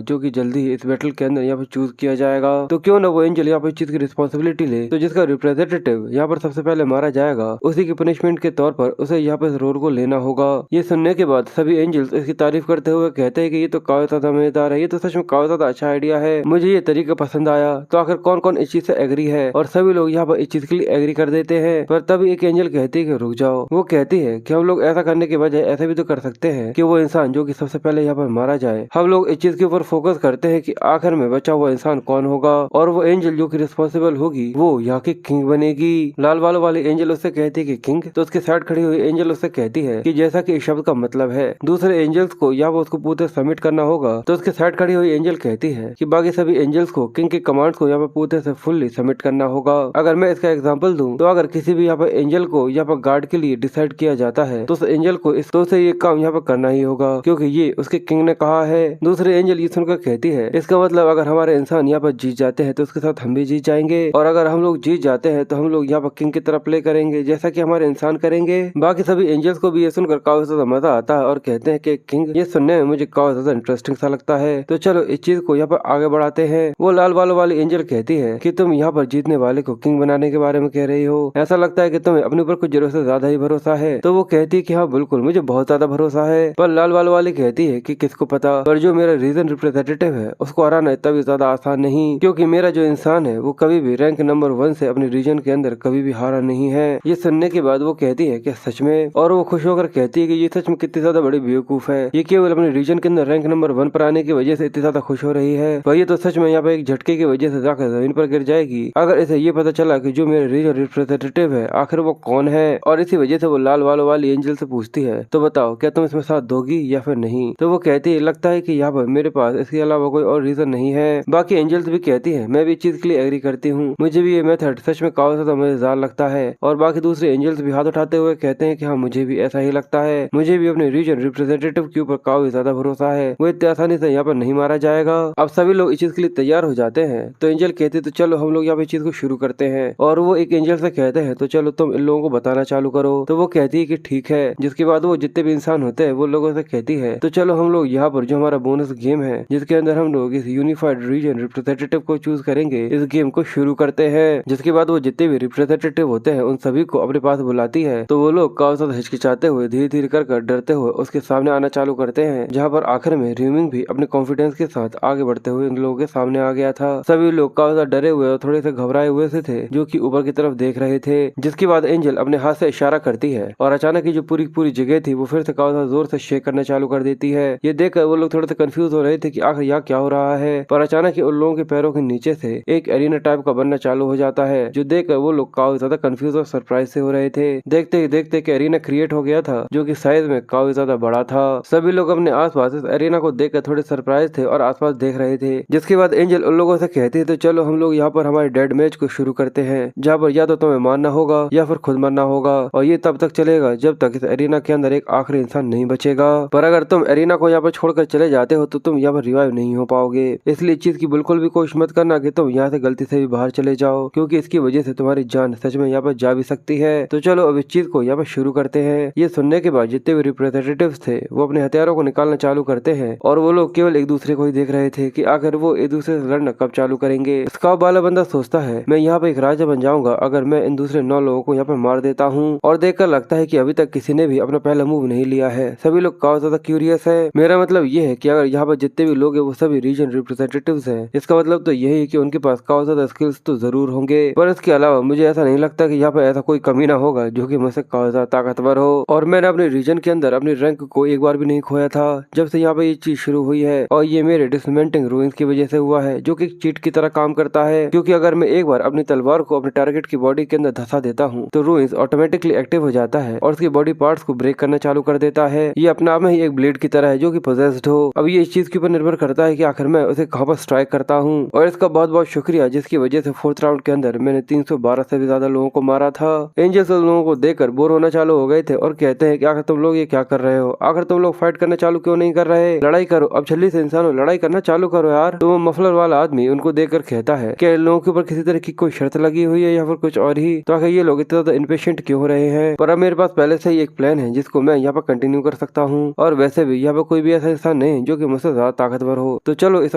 जो कि जल्दी ही इस बैटल के अंदर यहाँ पर चूज किया जाएगा, तो क्यों ना वो एंजल यहाँ पर इस चीज की रिस्पॉन्सिबिलिटी ले। तो जिसका रिप्रेजेंटेटिव यहाँ पर सबसे पहले मारा जाएगा, उसी की पनिशमेंट के तौर पर उसे यहाँ पर इस रोल को लेना होगा। ये सुनने के बाद सभी एंजल्स इसकी तारीफ करते हुए कहते हैं कि ये तो काफी ज्यादा मजेदार है, ये तो सच में काफी ज्यादा अच्छा आइडिया है, मुझे ये तरीका पसंद आया। तो आखिर कौन कौन इस चीज से एग्री है, और सभी लोग यहाँ पर इस चीज के लिए एग्री कर देते हैं। पर तभी एक एंजल कहती है कि रुक जाओ। वो कहती है कि हम लोग ऐसा करने के बजाय ऐसा भी तो कर सकते हैं कि वो इंसान जो कि सबसे पहले यहाँ पर मारा जाए, हम लोग इस चीज के ऊपर फोकस करते हैं कि आखिर में बचा हुआ इंसान कौन होगा, और वो एंजल जो कि रिस्पॉन्सिबल होगी वो यहाँ की किंग बनेगी। लाल वालों वाली एंजल उससे कहती है कि किंग। तो उसके साइड खड़ी हुई एंजल उससे कहती है कि जैसा कि इस शब्द का मतलब है, दूसरे एंजल्स को या वो उसको पूरे सबमिट करना होगा। तो उसके साइड खड़ी हुई एंजल कहती है कि बाकी सभी एंजल्स को किंग के कमांड्स को यहाँ पर पूरे से फुल्ली सबमिट करना होगा। अगर मैं इसका एग्जांपल दूं, तो अगर किसी भी यहाँ पर एंजल को यहाँ पर गार्ड के लिए डिसाइड किया जाता है, तो उस एंजल को इस तो से ये काम यहाँ पर करना ही होगा, क्योंकि ये उसके किंग ने कहा है। दूसरे एंजल ये सुनकर कहती है इसका मतलब अगर हमारे इंसान यहाँ पर जीत जाते हैं तो उसके साथ हम भी जीत जाएंगे, और अगर हम लोग जीत जाते हैं तो हम लोग यहाँ पर किंग की तरफ प्ले करेंगे जैसा कि हमारे इंसान करेंगे। बाकी सभी एंजल्स को भी ये सुनकर काफी ज्यादा मजा आता है और कहते हैं कि किंग, ये सुनने में मुझे काफी ज्यादा इंटरेस्टिंग सा लगता है, तो चलो इस चीज को यहाँ पर आगे बढ़ाते हैं। वो लाल वालों वाली एंजल कहती है कि तुम यहाँ पर जीतने वाले को किंग बनाने के बारे में कह रही हो, ऐसा लगता है कि तुम्हें अपने ऊपर कुछ जरूरत से ज्यादा ही भरोसा है। तो वो कहती है कि हाँ बिल्कुल, मुझे बहुत ज्यादा भरोसा है। पर लाल वालों वाली कहती है कि किसको पता, पर जो मेरा रीजन रिप्रेजेंटेटिव है उसको हराना इतना भी ज्यादा आसान नहीं, क्योंकि मेरा जो इंसान है वो कभी भी रैंक नंबर 1 से अपने रीजन के अंदर कभी भी हारा नहीं है। ये सुनने के बाद वो कहती है कि सच में, और वो खुश होकर कहती है कि ये सच में कितनी ज्यादा बड़ी बेवकूफ है, ये केवल अपने रीजन के अंदर रैंक नंबर 1 पर आने की वजह से इतनी ज्यादा खुश हो रही है, पर ये तो सच में यहाँ पे एक झटके की वजह से जाकर जमीन पर गिर जाएगी अगर इसे ये पता चला कि जो मेरे रीजन रिप्रेजेंटेटिव है आखिर वो कौन है। और इसी वजह से वो लाल वालों वाली एंजल से पूछती है तो बताओ क्या तुम इसमें साथ दोगी या फिर नहीं। तो वो कहती है लगता है कि यहाँ पर मेरे पास इसके अलावा कोई और रीजन नहीं है। बाकी एंजल्स भी कहती है मैं भी इस चीज के लिए एग्री करती हूँ, मुझे भी ये मेथड सच में काफी ज्यादा मजेदार लगता है। और बाकी दूसरे एंजल्स भी हाथ उठाते हुए कहते हैं कि हाँ मुझे भी ऐसा ही लगता है, मुझे भी अपने रीजन रिप्रेजेंटेटिव के ऊपर काफी ज्यादा भरोसा है, वो इतनी आसानी से यहाँ पर नहीं मारा जाएगा। अब सभी लोग इस चीज के लिए तैयार हो जाते हैं। तो एंजल कहते तो चलो हम लोग यहाँ पे इस चीज को शुरू करते हैं, और वो एक एंजल से कहते हैं तो चलो तुम इन लोगों को बताना चालू करो। तो वो कहती है कि ठीक है। जिसके बाद वो जितने भी इंसान होते हैं वो लोगों से कहती है तो चलो हम लोग यहाँ पर जो हमारा बोनस गेम है जिसके अंदर हम लोग इस यूनिफाइड रीजन रिप्रेजेंटेटिव को चूज करेंगे, इस गेम को शुरू करते हैं। जिसके बाद वो जितने भी रिप्रेजेंटेटिव होते हैं उन सभी को अपने पास बुलाती है। तो वो लोग काफी ज्यादा हिचकिचाते हुए धीरे धीरे कर डरते हुए उसके सामने आना चालू करते हैं, जहाँ पर आखिर में र्यूमिंग भी अपने कॉन्फिडेंस के साथ आगे बढ़ते हुए उन लोगों के सामने आ गया था। सभी लोग काफी ज्यादा डरे हुए और थोड़े से घबराए हुए से थे, जो कि ऊपर की तरफ देख रहे थे। जिसके बाद एंजल अपने हाथ से इशारा करती है और अचानक ही जो पूरी जगह थी वो फिर से काफी ज्यादा जोर से शेक करना चालू कर देती है। ये देखकर वो लोग थोड़े से कंफ्यूज हो रहे थे कि आखिर यहाँ क्या हो रहा है। पर अचानक ही उन लोगों के पैरों के नीचे से एक एरिना टाइप का बनना चालू हो जाता है, जो देखकर वो लोग काफी ज्यादा कंफ्यूज और सरप्राइज से हो रहे थे। देखते ही देखते कि एरिना क्रिएट हो गया था, जो कि साइज में काफी ज्यादा बड़ा था। सभी लोग अपने आसपास इस एरिना को देखकर थोड़े सरप्राइज थे और आसपास देख रहे थे। जिसके बाद एंजल उन लोगों से कहती है तो चलो हम लोग यहाँ पर हमारे डेड मैच को शुरू करते हैं, जहाँ पर या तो तुम्हें मारना होगा या फिर खुद मरना होगा, और ये तब तक चलेगा जब तक इस एरिना के अंदर एक आखिरी इंसान नहीं बचेगा। पर अगर तुम एरिना को यहाँ पर छोड़कर चले जाते हो तो तुम यहाँ पर रिवाइव नहीं हो पाओगे, इसलिए इस चीज की बिल्कुल भी कोशिश मत करना कि तुम यहाँ से गलती से भी बाहर चले जाओ, क्योंकि इसकी वजह से तुम्हारी जान सच में यहाँ पर जा भी सकती है। तो चलो अब इस चीज को यहाँ पर शुरू करते हैं। ये सुनने के बाद जितने भी रिप्रेजेंटेटिव्स थे वो अपने हथियारों को निकालना चालू करते हैं, और वो लोग केवल एक दूसरे को ही देख रहे थे कि आखिर वो एक दूसरे से लड़ना कब चालू करेंगे। स्काउट वाला बंदा सोचता है मैं यहाँ पे एक राजा बन जाऊंगा अगर मैं इन दूसरे 9 लोगों को यहाँ पर मार देता हूँ, और देखकर लगता है कि अभी तक किसी ने भी अपना पहला मूव नहीं लिया है। सभी लोग काफी ज्यादा क्यूरियस है। मेरा मतलब ये है कि अगर यहाँ पर जितने भी लोग हैं वो सभी रीजन रिप्रेजेंटेटिव्स हैं, इसका मतलब तो यही है कि उनके पास काफी ज्यादा स्किल्स तो जरूर होंगे, पर इसके अलावा मुझे ऐसा नहीं लगता कि यहाँ पर ऐसा कोई कमी ना होगा जो कि मुझसे काफी ज्यादा ताकतवर हो। और मैंने अपने रीजन के अंदर अपनी रैंक को एक बार भी नहीं खोया था जब से यहाँ पे ये चीज शुरू हुई है, और ये मेरे डिसमेंटिंग रूइंस की वजह से हुआ है, जो कि चीट की तरह काम करता है। क्योंकि अगर मैं एक बार अपनी तलवार को अपने टारगेट की बॉडी के अंदर धंसा देता हूँ तो रूइंस ऑटोमेटिकली एक्टिव हो जाता है और उसकी बॉडी पार्ट्स को ब्रेक करना चालू कर देता है। ये अपने आप में ही एक ब्लेड की तरह है जो कि पोजेस्ड हो। अब ये इस चीज के ऊपर निर्भर करता है कि आखिर मैं उसे कहाँ पर स्ट्राइक करता हूँ और इसका बहुत बहुत शुक्रिया, जिसकी वजह से 4th राउंड के अंदर मैंने 312 से भी ज्यादा लोगों को मारा था। एंजल्स उन लोगों को देखकर बोर होना चालू हो गए थे और कहते हैं कि आखिर तुम लोग ये क्या कर रहे हो, आखिर तुम लोग फाइट करना चालू क्यों नहीं कर रहे, लड़ाई करो, अब जल्दी से इंसानों लड़ाई करना चालू करो यार। तो वो मफलर वाला आदमी उनको देखकर कहता है कि इन लोगों के ऊपर किसी तरह की कोई शर्त लगी हुई है या फिर कुछ और ही, तो आखिर ये लोग इतना ज्यादा इम्पेशेंट क्यों हो रहे हैं। पर अब मेरे पास पहले से ही एक प्लान है जिसको मैं यहाँ पर कंटिन्यू कर सकता हूँ, और वैसे भी यहाँ पर कोई भी ऐसा इंसान नहीं जो कि मुझसे ज्यादा ताकतवर हो। तो चलो इस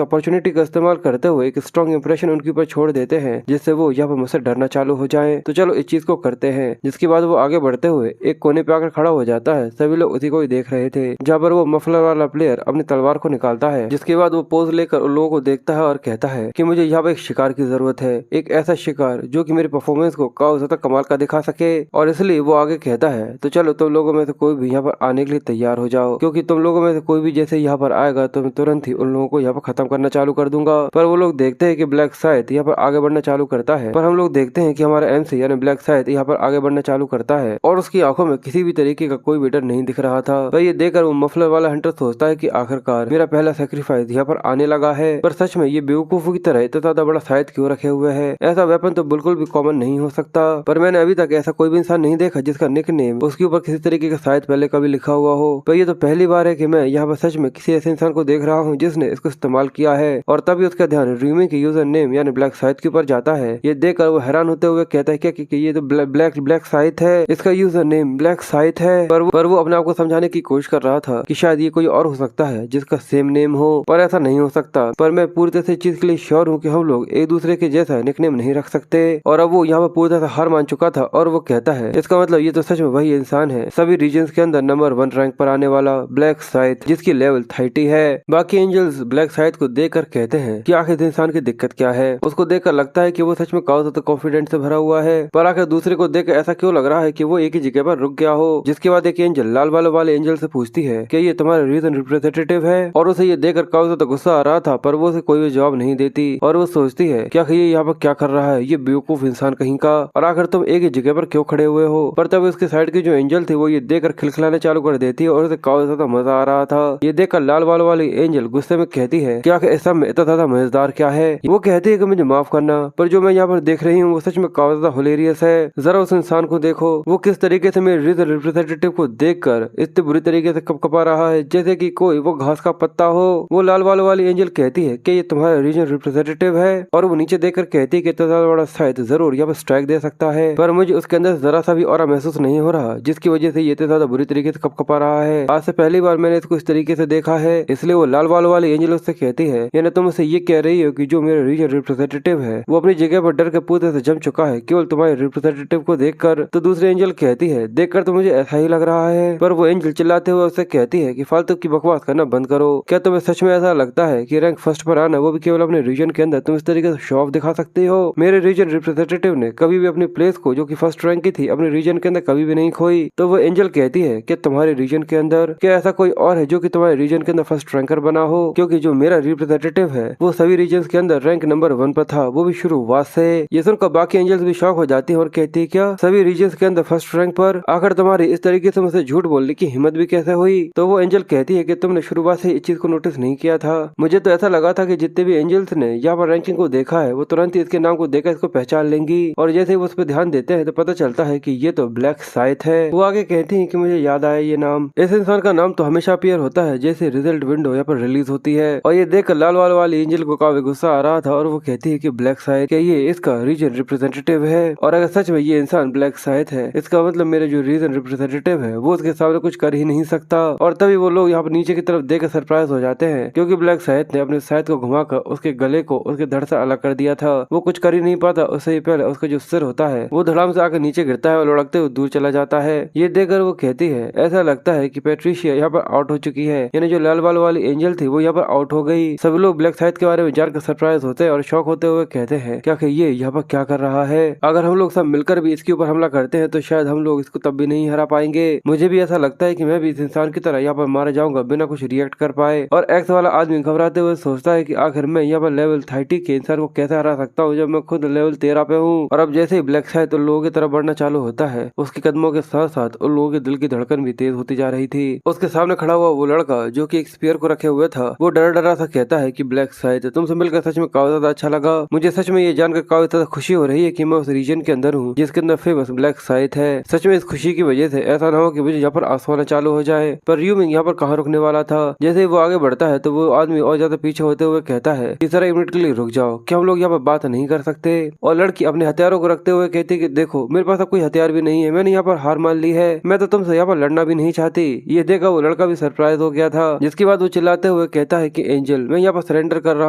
अपॉर्चुनिटी का इस्तेमाल करते हुए एक स्ट्रॉन्ग इंप्रेशन उनके ऊपर छोड़ देते हैं, जिससे वो यहाँ पर मुझसे डरना चालू हो जाए। तो चलो इस चीज को करते हैं। जिसके बाद वो आगे बढ़ते हुए एक कोने पे आकर खड़ा हो जाता है। सभी लोग उसी को ही देख रहे थे, जहाँ पर वो मफलर वाला प्लेयर अपनी तलवार को निकालता है। जिसके बाद वो पोज लेकर उन लोगों को देखता है और कहता है कि मुझे यहाँ पर एक शिकार की जरूरत है, एक ऐसा शिकार जो कि मेरे परफॉर्मेंस को काफी ज्यादा कमाल का दिखा सके। और इसलिए वो आगे कहता है, तो चलो तुम लोगों में से कोई भी यहाँ पर आने के लिए तैयार हो जाओ, क्योंकि तुम लोगों में से कोई भी जैसे यहाँ पर आएगा तो मैं तुरंत ही उन लोगों को यहाँ पर खत्म करना चालू कर दूंगा। पर वो लोग देखते हैं कि ब्लैक साइथ यहाँ पर आगे बढ़ना चालू करता है, पर हम लोग देखते हैं कि हमारा एमसी यानी ब्लैक साइथ यहाँ पर आगे बढ़ना चालू करता है और उसकी आंखों में किसी भी तरीके का कोई भी डर नहीं दिख रहा था। पर ये देखकर वो मफलर वाला हंटर सोचता है कि आखिरकार मेरा पहला सेक्रीफाइस यहाँ पर आने लगा है। पर सच में ये बेवकूफों की तरह इतना ज्यादा बड़ा साइथ क्यों रखे हुए है, ऐसा वेपन तो बिल्कुल भी कॉमन नहीं हो सकता। पर मैंने अभी तक ऐसा कोई भी इंसान नहीं देखा जिसका निकनेम उसके ऊपर किसी तरीके का साइथ पहले कभी लिखा हुआ हो। पर ये तो पहली बार है कि मैं यहाँ पर सच में किसी ऐसे इंसान को देख रहा हूँ जिसने इसको इस्तेमाल किया है। और तभी उसका ध्यान रीमी के यूजर नेम यानी ब्लैक साइथ के ऊपर जाता है। ये देखकर वो हैरान होते हुए कहता है क्या कि ये तो ब्लैक साइथ है, इसका यूजर नेम ब्लैक साइथ है। पर वो अपने आप को समझाने की कोशिश कर रहा था कि शायद ये कोई और हो सकता है जिसका सेम नेम हो, पर ऐसा नहीं हो सकता। पर मैं पूरी तरह से चीज के लिए श्योर हूँ कि हम लोग एक दूसरे के जैसा निकनेम नहीं रख सकते। और अब वो यहाँ पर पूरी तरह से हार मान चुका था और वो कहता है इसका मतलब ये तो सच में वही इंसान है, सभी रीजन्स के अंदर नंबर 1 रैंक पर आने वाला ब्लैक साइथ, जिसकी लेवल 30 है। बाकी एंजल्स ब्लैक साइथ को देखकर कहते हैं कि आखिर इंसान की दिक्कत क्या है। उसको देखकर लगता है कि वो सच में काफी ज्यादा कॉन्फिडेंट से भरा हुआ है, पर आखिर दूसरे को देखकर ऐसा क्यों लग रहा है कि वो एक ही जगह पर रुक गया हो। जिसके बाद एक एंजल लाल बालों वाले एंजल से पूछती है कि ये तुम्हारा रीजन रिप्रेजेंटेटिव है, और उसे ये देखकर काफी ज्यादा गुस्सा आ रहा था, पर वो उसे कोई भी जवाब नहीं देती। और वो सोचती है क्या ये यहाँ पर क्या कर रहा है, ये बेवकूफ इंसान कहीं का, और आखिर तुम एक ही जगह पर क्यों खड़े हुए हो। पर तब उसके साइड की जो एंजल थी वो ये देखकर खिलखिलाने चालू कर देती है और उसे काफी ज्यादा मजा आ रहा था। ये देखकर लाल बालों वाली एंजल गुस्से में कहती है कि आखिर इस सब में इतना ज्यादा मजेदार क्या है। वो कहती है कि मुझे माफ करना, पर जो मैं यहाँ पर देख रही हूँ वो सच में काफी ज्यादा हिलेरियस है। जरा उस इंसान को देखो, वो किस तरीके से मेरे रीजन रिप्रेजेंटेटिव को देखकर इतने बुरी तरीके से कपकपा रहा है जैसे कि कोई वो घास का पत्ता हो। वो लाल बालों वाली एंजल कहती है कि ये तुम्हारा रीजन रिप्रेजेंटेटिव है, और वो नीचे देखकर कहती है कि इतना ज्यादा बड़ा साइथ जरूर यहाँ पर स्ट्राइक दे सकता है, पर मुझे उसके अंदर जरा सा भी और महसूस नहीं हो रहा, जिसकी वजह से ये इतना ज्यादा बुरी तरीके से कपकपा रहा है। आज से पहली बार मैंने इसको इस तरीके से देखा है। इसलिए वो लाल बालों वाली एंजल उससे कहती है यानी तुम उसे ये कह रही हो कि जो मेरा रीजन रिप्रेजेंटेटिव है वो अपनी जगह पर डर के पूरे से जम चुका है केवल तुम्हारे रिप्रेजेंटेटिव को देखकर। तो दूसरी एंजल कहती है देखकर तो मुझे ऐसा ही लग रहा है, पर वो एंजल चिल्लाते हुए उससे कहती है कि फालतू की बकवास करना बंद करो। क्या तुम्हें सच में ऐसा लगता है कि रैंक फर्स्ट पर आना वो भी केवल अपने रीजन के अंदर तुम इस तरीके से शो ऑफ दिखा सकते हो। मेरे रीजन रिप्रेजेंटेटिव ने कभी भी अपनी प्लेस को जो कि फर्स्ट रैंक की थी अपने रीजन के अंदर कभी भी नहीं खोई। तो वो एंजल कहती है कि तुम्हारे रीजन के अंदर क्या ऐसा कोई और है जो कि तुम्हारे रीजन के अंदर फर्स्ट रैंकर बना हो, क्योंकि जो मेरा रिप्रेजेंटेटिव है वो सभी रीजन के अंदर रैंक नंबर 1 पर था, वो भी शुरुआत से। ये सुनकर बाकी एंजल्स भी शॉक हो जाती है और कहती है क्या सभी रीजन के अंदर फर्स्ट रैंक पर, आखिर तुम्हारी इस तरीके से मुझे झूठ बोलने की हिम्मत भी कैसे हुई। तो वो एंजल कहती है कि तुमने शुरुआत से इस चीज को नोटिस नहीं किया था, मुझे तो ऐसा लगा था कि जितने भी एंजल्स ने यहाँ पर रैंकिंग को देखा है वो तुरंत ही इसके नाम को देखकर इसको पहचान लेंगी, और जैसे वो उस पर ध्यान देते हैं तो पता चलता है कि ये तो ब्लैक साइथ है। वो आगे कहती है कि मुझे याद आया ये नाम, इस इंसान का नाम तो हमेशा अपीयर होता है जैसे रिजल्ट विंडो यहाँ पर रिलीज होती है। और ये देखकर लाल वाली एंजल को काफी गुस्सा आ रहा था और वो कहती है कि ब्लैक साइथ क्या ये इसका रीजन रिप्रेजेंटेटिव है, और अगर सच में ये इंसान ब्लैक साइथ है इसका मतलब मेरे जो रीजन रिप्रेजेंटेटिव है वो उसके सामने कुछ कर ही नहीं सकता। और तभी वो लोग यहाँ पर नीचे की तरफ देख सरप्राइज हो जाते हैं, क्योंकि ब्लैक साइथ ने अपने साइथ को घुमाकर उसके गले को उसके धड़ से अलग कर दिया था। वो कुछ कर ही नहीं पाता, उससे पहले उसका जो सिर होता है वो धड़ाम से आकर नीचे गिरता है और लुढ़कते हुए दूर चला जाता है। ये देखकर वो कहती है ऐसा लगता है कि पैट्रिशिया यहाँ पर आउट हो चुकी है, यानी जो लाल बालों वाली एंजल थी वो यहाँ पर आउट हो गई। सभी लोग ब्लैक साइथ के बारे में जानकर सरप्राइज होते हैं और शॉक होते हुए कहते हैं क्या ये यहाँ पर क्या कर रहा है, अगर हम लोग सब मिलकर भी इसके ऊपर हमला करते हैं तो शायद हम लोग इसको तब भी नहीं हरा पाएंगे। मुझे भी ऐसा लगता है कि मैं भी इस इंसान की तरह यहाँ पर मारा जाऊंगा बिना कुछ रिएक्ट कर पाए। और एक्स वाला आदमी घबराते हुए सोचता है कि आखिर मैं यहाँ पर लेवल 30 के इंसान को कैसे हरा सकता हूँ जब मैं खुद लेवल 13 पे हूँ। और अब जैसे ही ब्लैक साइथ उन लोगों की तरफ बढ़ना चालू होता है उसके कदमों के साथ साथ उन लोगों के दिल की धड़कन भी तेज होती जा रही थी। उसके सामने खड़ा हुआ वो लड़का जो कि एक स्पीयर को रखे हुए था वो डरा डरा सा कहता है कि ब्लैक साइड। तुमसे मिलकर सच में काफी ज्यादा अच्छा लगा। मुझे सच में ये जानकर काफी ज्यादा खुशी हो रही है कि मैं उस रीजन के अंदर हूँ जिसके अंदर फेमस ब्लैक साइड है। सच में इस खुशी की वजह से ऐसा ना हो कि मुझे यहाँ पर आंसू आना चालू हो जाए। पर र्यूमिंग यहाँ पर कहाँ रुकने वाला था। जैसे ही वो आगे बढ़ता है तो वो आदमी और ज्यादा पीछे होते हुए कहता है कि जरा 1 मिनट के लिए रुक जाओ, क्या हम लोग यहाँ पर बात नहीं कर सकते। और लड़की अपने हथियारों को रखते हुए कहती कि देखो मेरे पास अब कोई हथियार भी नहीं है, मैंने यहाँ पर हार मान ली है, मैं तो तुमसे यहाँ पर लड़ना भी नहीं चाहती। ये देखा वो लड़का भी सरप्राइज हो गया था, जिसके बाद वो चिल्लाते हुए कहता है कि एंजल मैं यहाँ पर सरेंडर कर रहा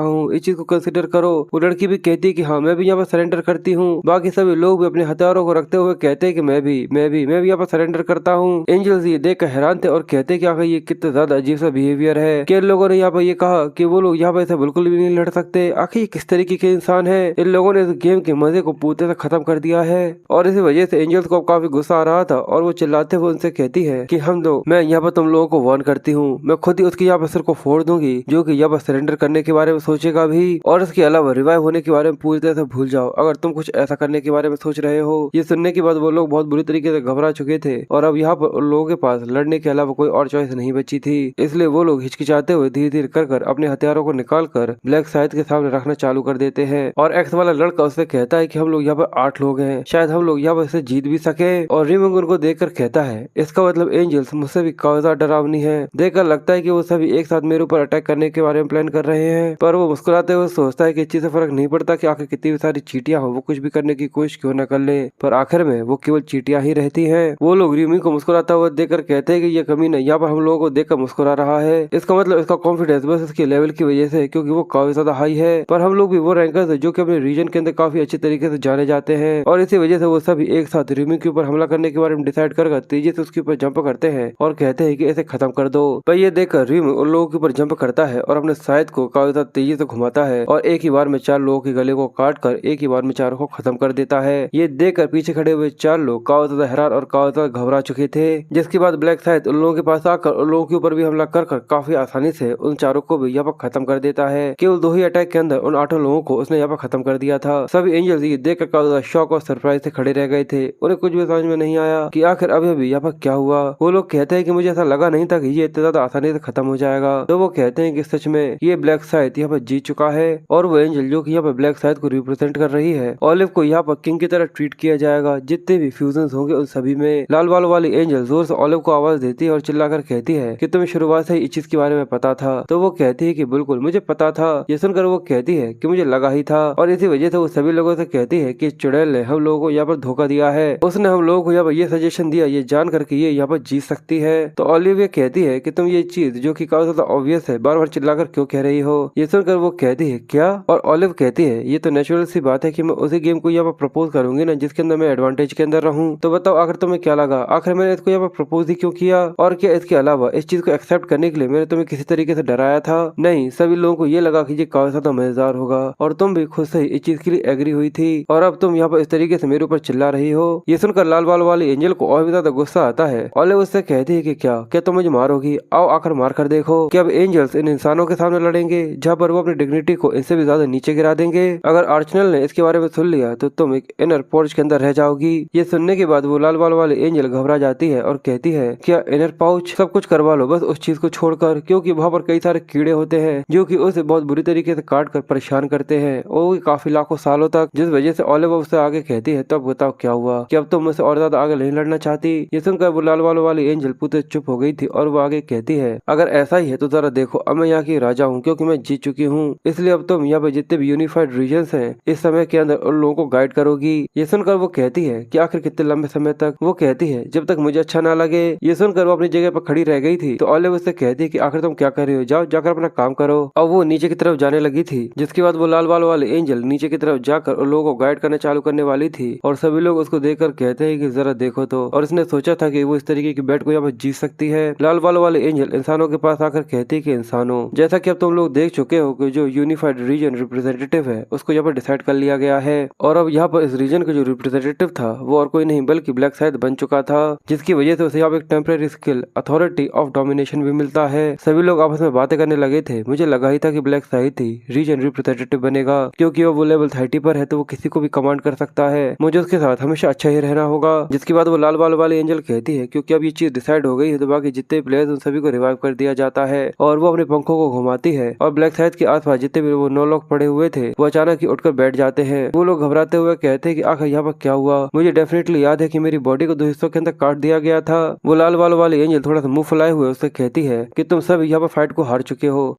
हूँ, इस चीज को कंसिडर करो। वो लड़की भी कहती है कि हाँ मैं भी यहाँ पर सरेंडर करती हूँ। बाकी सभी लोग भी अपने हथियारों को रखते हुए कहते हैं कि मैं भी यहाँ पर सरेंडर करता हूँ। एंजल्स ये देख कर हैरान थे और कहते कि आखिर ये कितना ज्यादा अजीब सा बिहेवियर है कि इन लोगों ने यहाँ पर ये कहा कि वो लोग यहाँ पर ऐसे बिल्कुल भी नहीं लड़ सकते। आखिर ये किस तरीके के इंसान है। इन लोगों ने इस गेम के मजे को पूरी तरह खत्म कर दिया है और इसी वजह से एंजल्स को काफी गुस्सा आ रहा था और वो चिल्लाते हुए उनसे कहती है कि हम लोग, मैं यहाँ पर तुम लोगों को वार्न करती हूँ, मैं खुद ही उसकी यहाँ पर सिर को फोड़ दूंगी जो कि यहाँ पर सरेंडर करने के बारे में सोचेगा भी, और इसके अलावा रिवाइव होने के बारे में पूरी तरह से भूल जाओ अगर तुम कुछ ऐसा करने के बारे में सोच रहे हो। ये सुनने के बाद वो लोग बहुत बुरी तरीके से घबरा चुके थे और अब यहाँ पर उन लोगों के पास लड़ने के अलावा कोई और चॉइस नहीं बची थी। इसलिए वो लोग हिचकिचाते हुए धीरे धीरे कर अपने हथियारों को निकाल कर ब्लैक साइड के सामने रखना चालू कर देते हैं। और एक्स वाला लड़का उससे कहता है कि हम लोग यहाँ पर 8 लोग हैं, शायद हम लोग यहाँ पर इसे जीत भी सके। और रिमिंग उनको देखकर कहता है इसका मतलब एंजल्स मुझसे भी काफी ज्यादा डरावनी है। देखकर लगता है कि वो सभी एक साथ मेरे ऊपर अटैक करने के बारे में प्लान कर रहे हैं। पर वो मुस्कुराते हुए सोचता है कि इस चीज से फर्क नहीं पड़ता कि आखिर कितनी भी सारी चीटियां हो, वो कुछ भी करने की कोशिश क्यों न कर ले, पर आखिर में वो केवल चीटियां ही रहती हैं। वो लोग रिमिंग को मुस्कुराता हुआ देखकर कहते हैं कि ये कमीना यहाँ पर हम लोगों को देखकर मुस्कुरा रहा है, इसका मतलब इसका कॉन्फिडेंस बस इसके लेवल की वजह से, क्योंकि वो काफी ज्यादा हाई है। पर हम लोग भी वो रैंकर्स है जो कि अपने रीजन के अंदर काफी अच्छे तरीके से जाने जाते हैं और इसी वजह से वो सभी एक साथ रिमिंग के ऊपर हमला करने के बारे में डिसाइड कर तेजी से उसके ऊपर जंप करते हैं और कहते हैं कि इसे खत्म कर दो। पर ये देखकर रिमिंग उन लोगों के ऊपर जंप करता है और अपने साइड को काफी ज्यादा तेजी से घुमाता है और एक ही बार में 4 लोगों के गले को काट कर एक ही बार में 4 को खत्म कर देता है। ये देखकर पीछे खड़े हुए 4 लोग काफी ज्यादा हैरान और काफी ज्यादा घबरा चुके थे, जिसके बाद ब्लैक साइड उन लोगों के पास आकर उन लोगों के ऊपर भी हमला कर काफी आसानी से उन 4 को भी यहाँ पर खत्म कर देता है। केवल 2 ही अटैक के अंदर उन 8 लोगों को उसने यहाँ पर खत्म कर दिया था। सभी एंजल्स ये देखकर काफी ज्यादा शॉक और सरप्राइज से खड़े रह गए थे। उन्हें कुछ भी समझ में नहीं आया कि आखिर अभी यहाँ पर क्या हुआ। वो लोग कहते हैं कि मुझे ऐसा लगा नहीं था कि ये इतना ज्यादा आसानी से खत्म हो जाएगा। तो वो कहते हैं कि सच में ये ब्लैक साइड यहाँ पर जीत चुका है और वो एंजल जो कि यहाँ पर ब्लैक साइड को रिप्रेजेंट कर रही है, ऑलिव को यहाँ पर किंग की तरह ट्रीट किया जाएगा। जितने भी फ्यूजन होंगे उन सभी में। लाल बाल वाली एंजल जोर से ऑलिव को आवाज देती है और चिल्लाकर कहती है कि तुम्हें शुरुआत से ही इस चीज के बारे में पता था। तो वो कहती है कि बिल्कुल मुझे पता था। ये सुनकर वो कहती है कि मुझे लगा ही था और इसी वजह से वो सभी लोगों से कहती है कि चुड़ैल ने हम लोगों को यहाँ पर धोखा दिया है, उसने हम लोगों को यहाँ पर ये सजेशन दिया ये जान करके ये यहाँ पर जीत सकती है। तो ऑलिविया कहती है कि तुम ये चीज जो कि काफी ज्यादा ऑब्वियस है बार बार चिल्लाकर क्यों कह रही हो। ये सुनकर वो कहती है क्या, और ऑलिव कहती है ये तो नेचुरल सी बात है कि मैं उसी गेम को यहाँ पर प्रपोज करूंगी ना जिसके अंदर मैं एडवांटेज के अंदर रहूं। तो बताओ आखिर तुम्हें क्या लगा, आखिर मैंने इसको यहाँ पर प्रपोज ही क्यों किया, और क्या इसके अलावा इस चीज को एक्सेप्ट करने के लिए मैंने तुम्हें किसी तरीके से डराया था? नहीं, सभी लोगों को ये लगा कि ये काफी ज्यादा मजेदार होगा और तुम भी खुद से ही इस चीज के लिए एग्री हुई थी और अब तुम यहाँ पर इस तरीके से मेरे ऊपर चिल्ला रही हो। ये सुनकर लाल बाल वाली एंजल को और भी ज्यादा गुस्सा आता है। ऑलिव उससे कहती है कि क्या तुम मुझे मारोगी, आओ आकर मार कर देखो। कि अब एंजल्स इन इंसानों के सामने लड़ेंगे जहाँ पर वो अपनी डिग्निटी को इनसे भी ज्यादा नीचे गिरा देंगे। अगर आर्चनल ने इसके बारे में सुन लिया तो तुम एक इनर पाउच के अंदर रह जाओगी। ये सुनने के बाद वो लाल बाल वाली एंजल घबरा जाती है और कहती है क्या इनर पाउच, सब कुछ करवा लो बस उस चीज को छोड़कर, क्योंकि वहाँ पर कई सारे कीड़े होते हैं जो कि उसे बहुत बुरी तरीके से काट कर परेशान करते हैं और काफी लाखों सालों तक, जिस वजह से ऑलिव उससे आगे कहती है तब बताओ क्या हुआ, कि अब तुम मुझसे और ज्यादा आगे नहीं लड़ना चाहती। ये सुनकर वो लाल बाल वाली एंजल पूरे चुप हो गई थी और वो आगे कहती है अगर ऐसा ही है तो जरा देखो अब मैं यहाँ की राजा हूँ क्योंकि मैं जीत चुकी हूँ, इसलिए अब तुम यहाँ पे जितने भी यूनिफाइड रीजन्स हैं इस समय के अंदर उन लोगों को गाइड करोगी। ये सुनकर वो कहती है कि आखिर कितने लंबे समय तक, वो कहती है जब तक मुझे अच्छा ना लगे। ये सुनकर वो अपनी जगह पर खड़ी रह गई थी। तो ऑलिव उससे कहती है कि आखिर तुम क्या कर रही हो, जाओ जाकर अपना काम करो। अब वो नीचे की तरफ जाने लगी थी, जिसके बाद वो लाल बाल वाले एंजल नीचे की तरफ जाकर उन लोगों को गाइड करना चालू करने वाली थी और सभी लोग उसको देखकर कहते हैं कि जरा देखो तो, और इसने सोचा था कि वो इस तरीके की बैट को यहाँ पर जीत सकती है। लाल बाल वाले एंजल इंसानों के पास आकर कहती है कि इंसानों, जैसा कि अब तुम लोग देख चुके हो कि जो यूनिफाइड रीजन रिप्रेजेंटेटिव है उसको यहाँ पर डिसाइड कर लिया गया है और अब यहाँ पर इस रीजन का जो रिप्रेजेंटेटिव था वो और कोई नहीं बल्कि ब्लैक साइड बन चुका था, जिसकी वजह से उसे यहाँ पर एक temporary skill authority of domination भी मिलता है। सभी लोग आपस में बातें करने लगे थे। मुझे लगा ही था कि ब्लैक साइड ही रीजन रिप्रेजेंटेटिव बनेगा क्योंकि वो लेवल 30 पर है तो वो किसी को भी कमांड कर सकता है, मुझे उसके साथ हमेशा अच्छा ही रहना होगा। जिसके बाद वो लाल बाल वाले एंजल कहती है क्योंकि अब ये चीज डिसाइड हो गई है तो बाकी जितने प्लेयर्स उन सभी को रिवाइव कर दिया जाता है और वो अपने पंखों को घुमाती है और ब्लैक साइड के आसपास जितने भी वो 9 लोग पड़े हुए थे वो अचानक ही उठकर बैठ जाते हैं। वो लोग घबराते हुए कहते हैं कि आखिर यहाँ पर क्या हुआ। मुझे डेफिनेटली याद है कि मेरी बॉडी को 2 हिस्सों के अंदर काट दिया गया था। वो लाल बाल वाली एंजल थोड़ा सा मुंह फुलाए हुए उससे कहती है कि तुम सब यहाँ पर फाइट को हार चुके हो।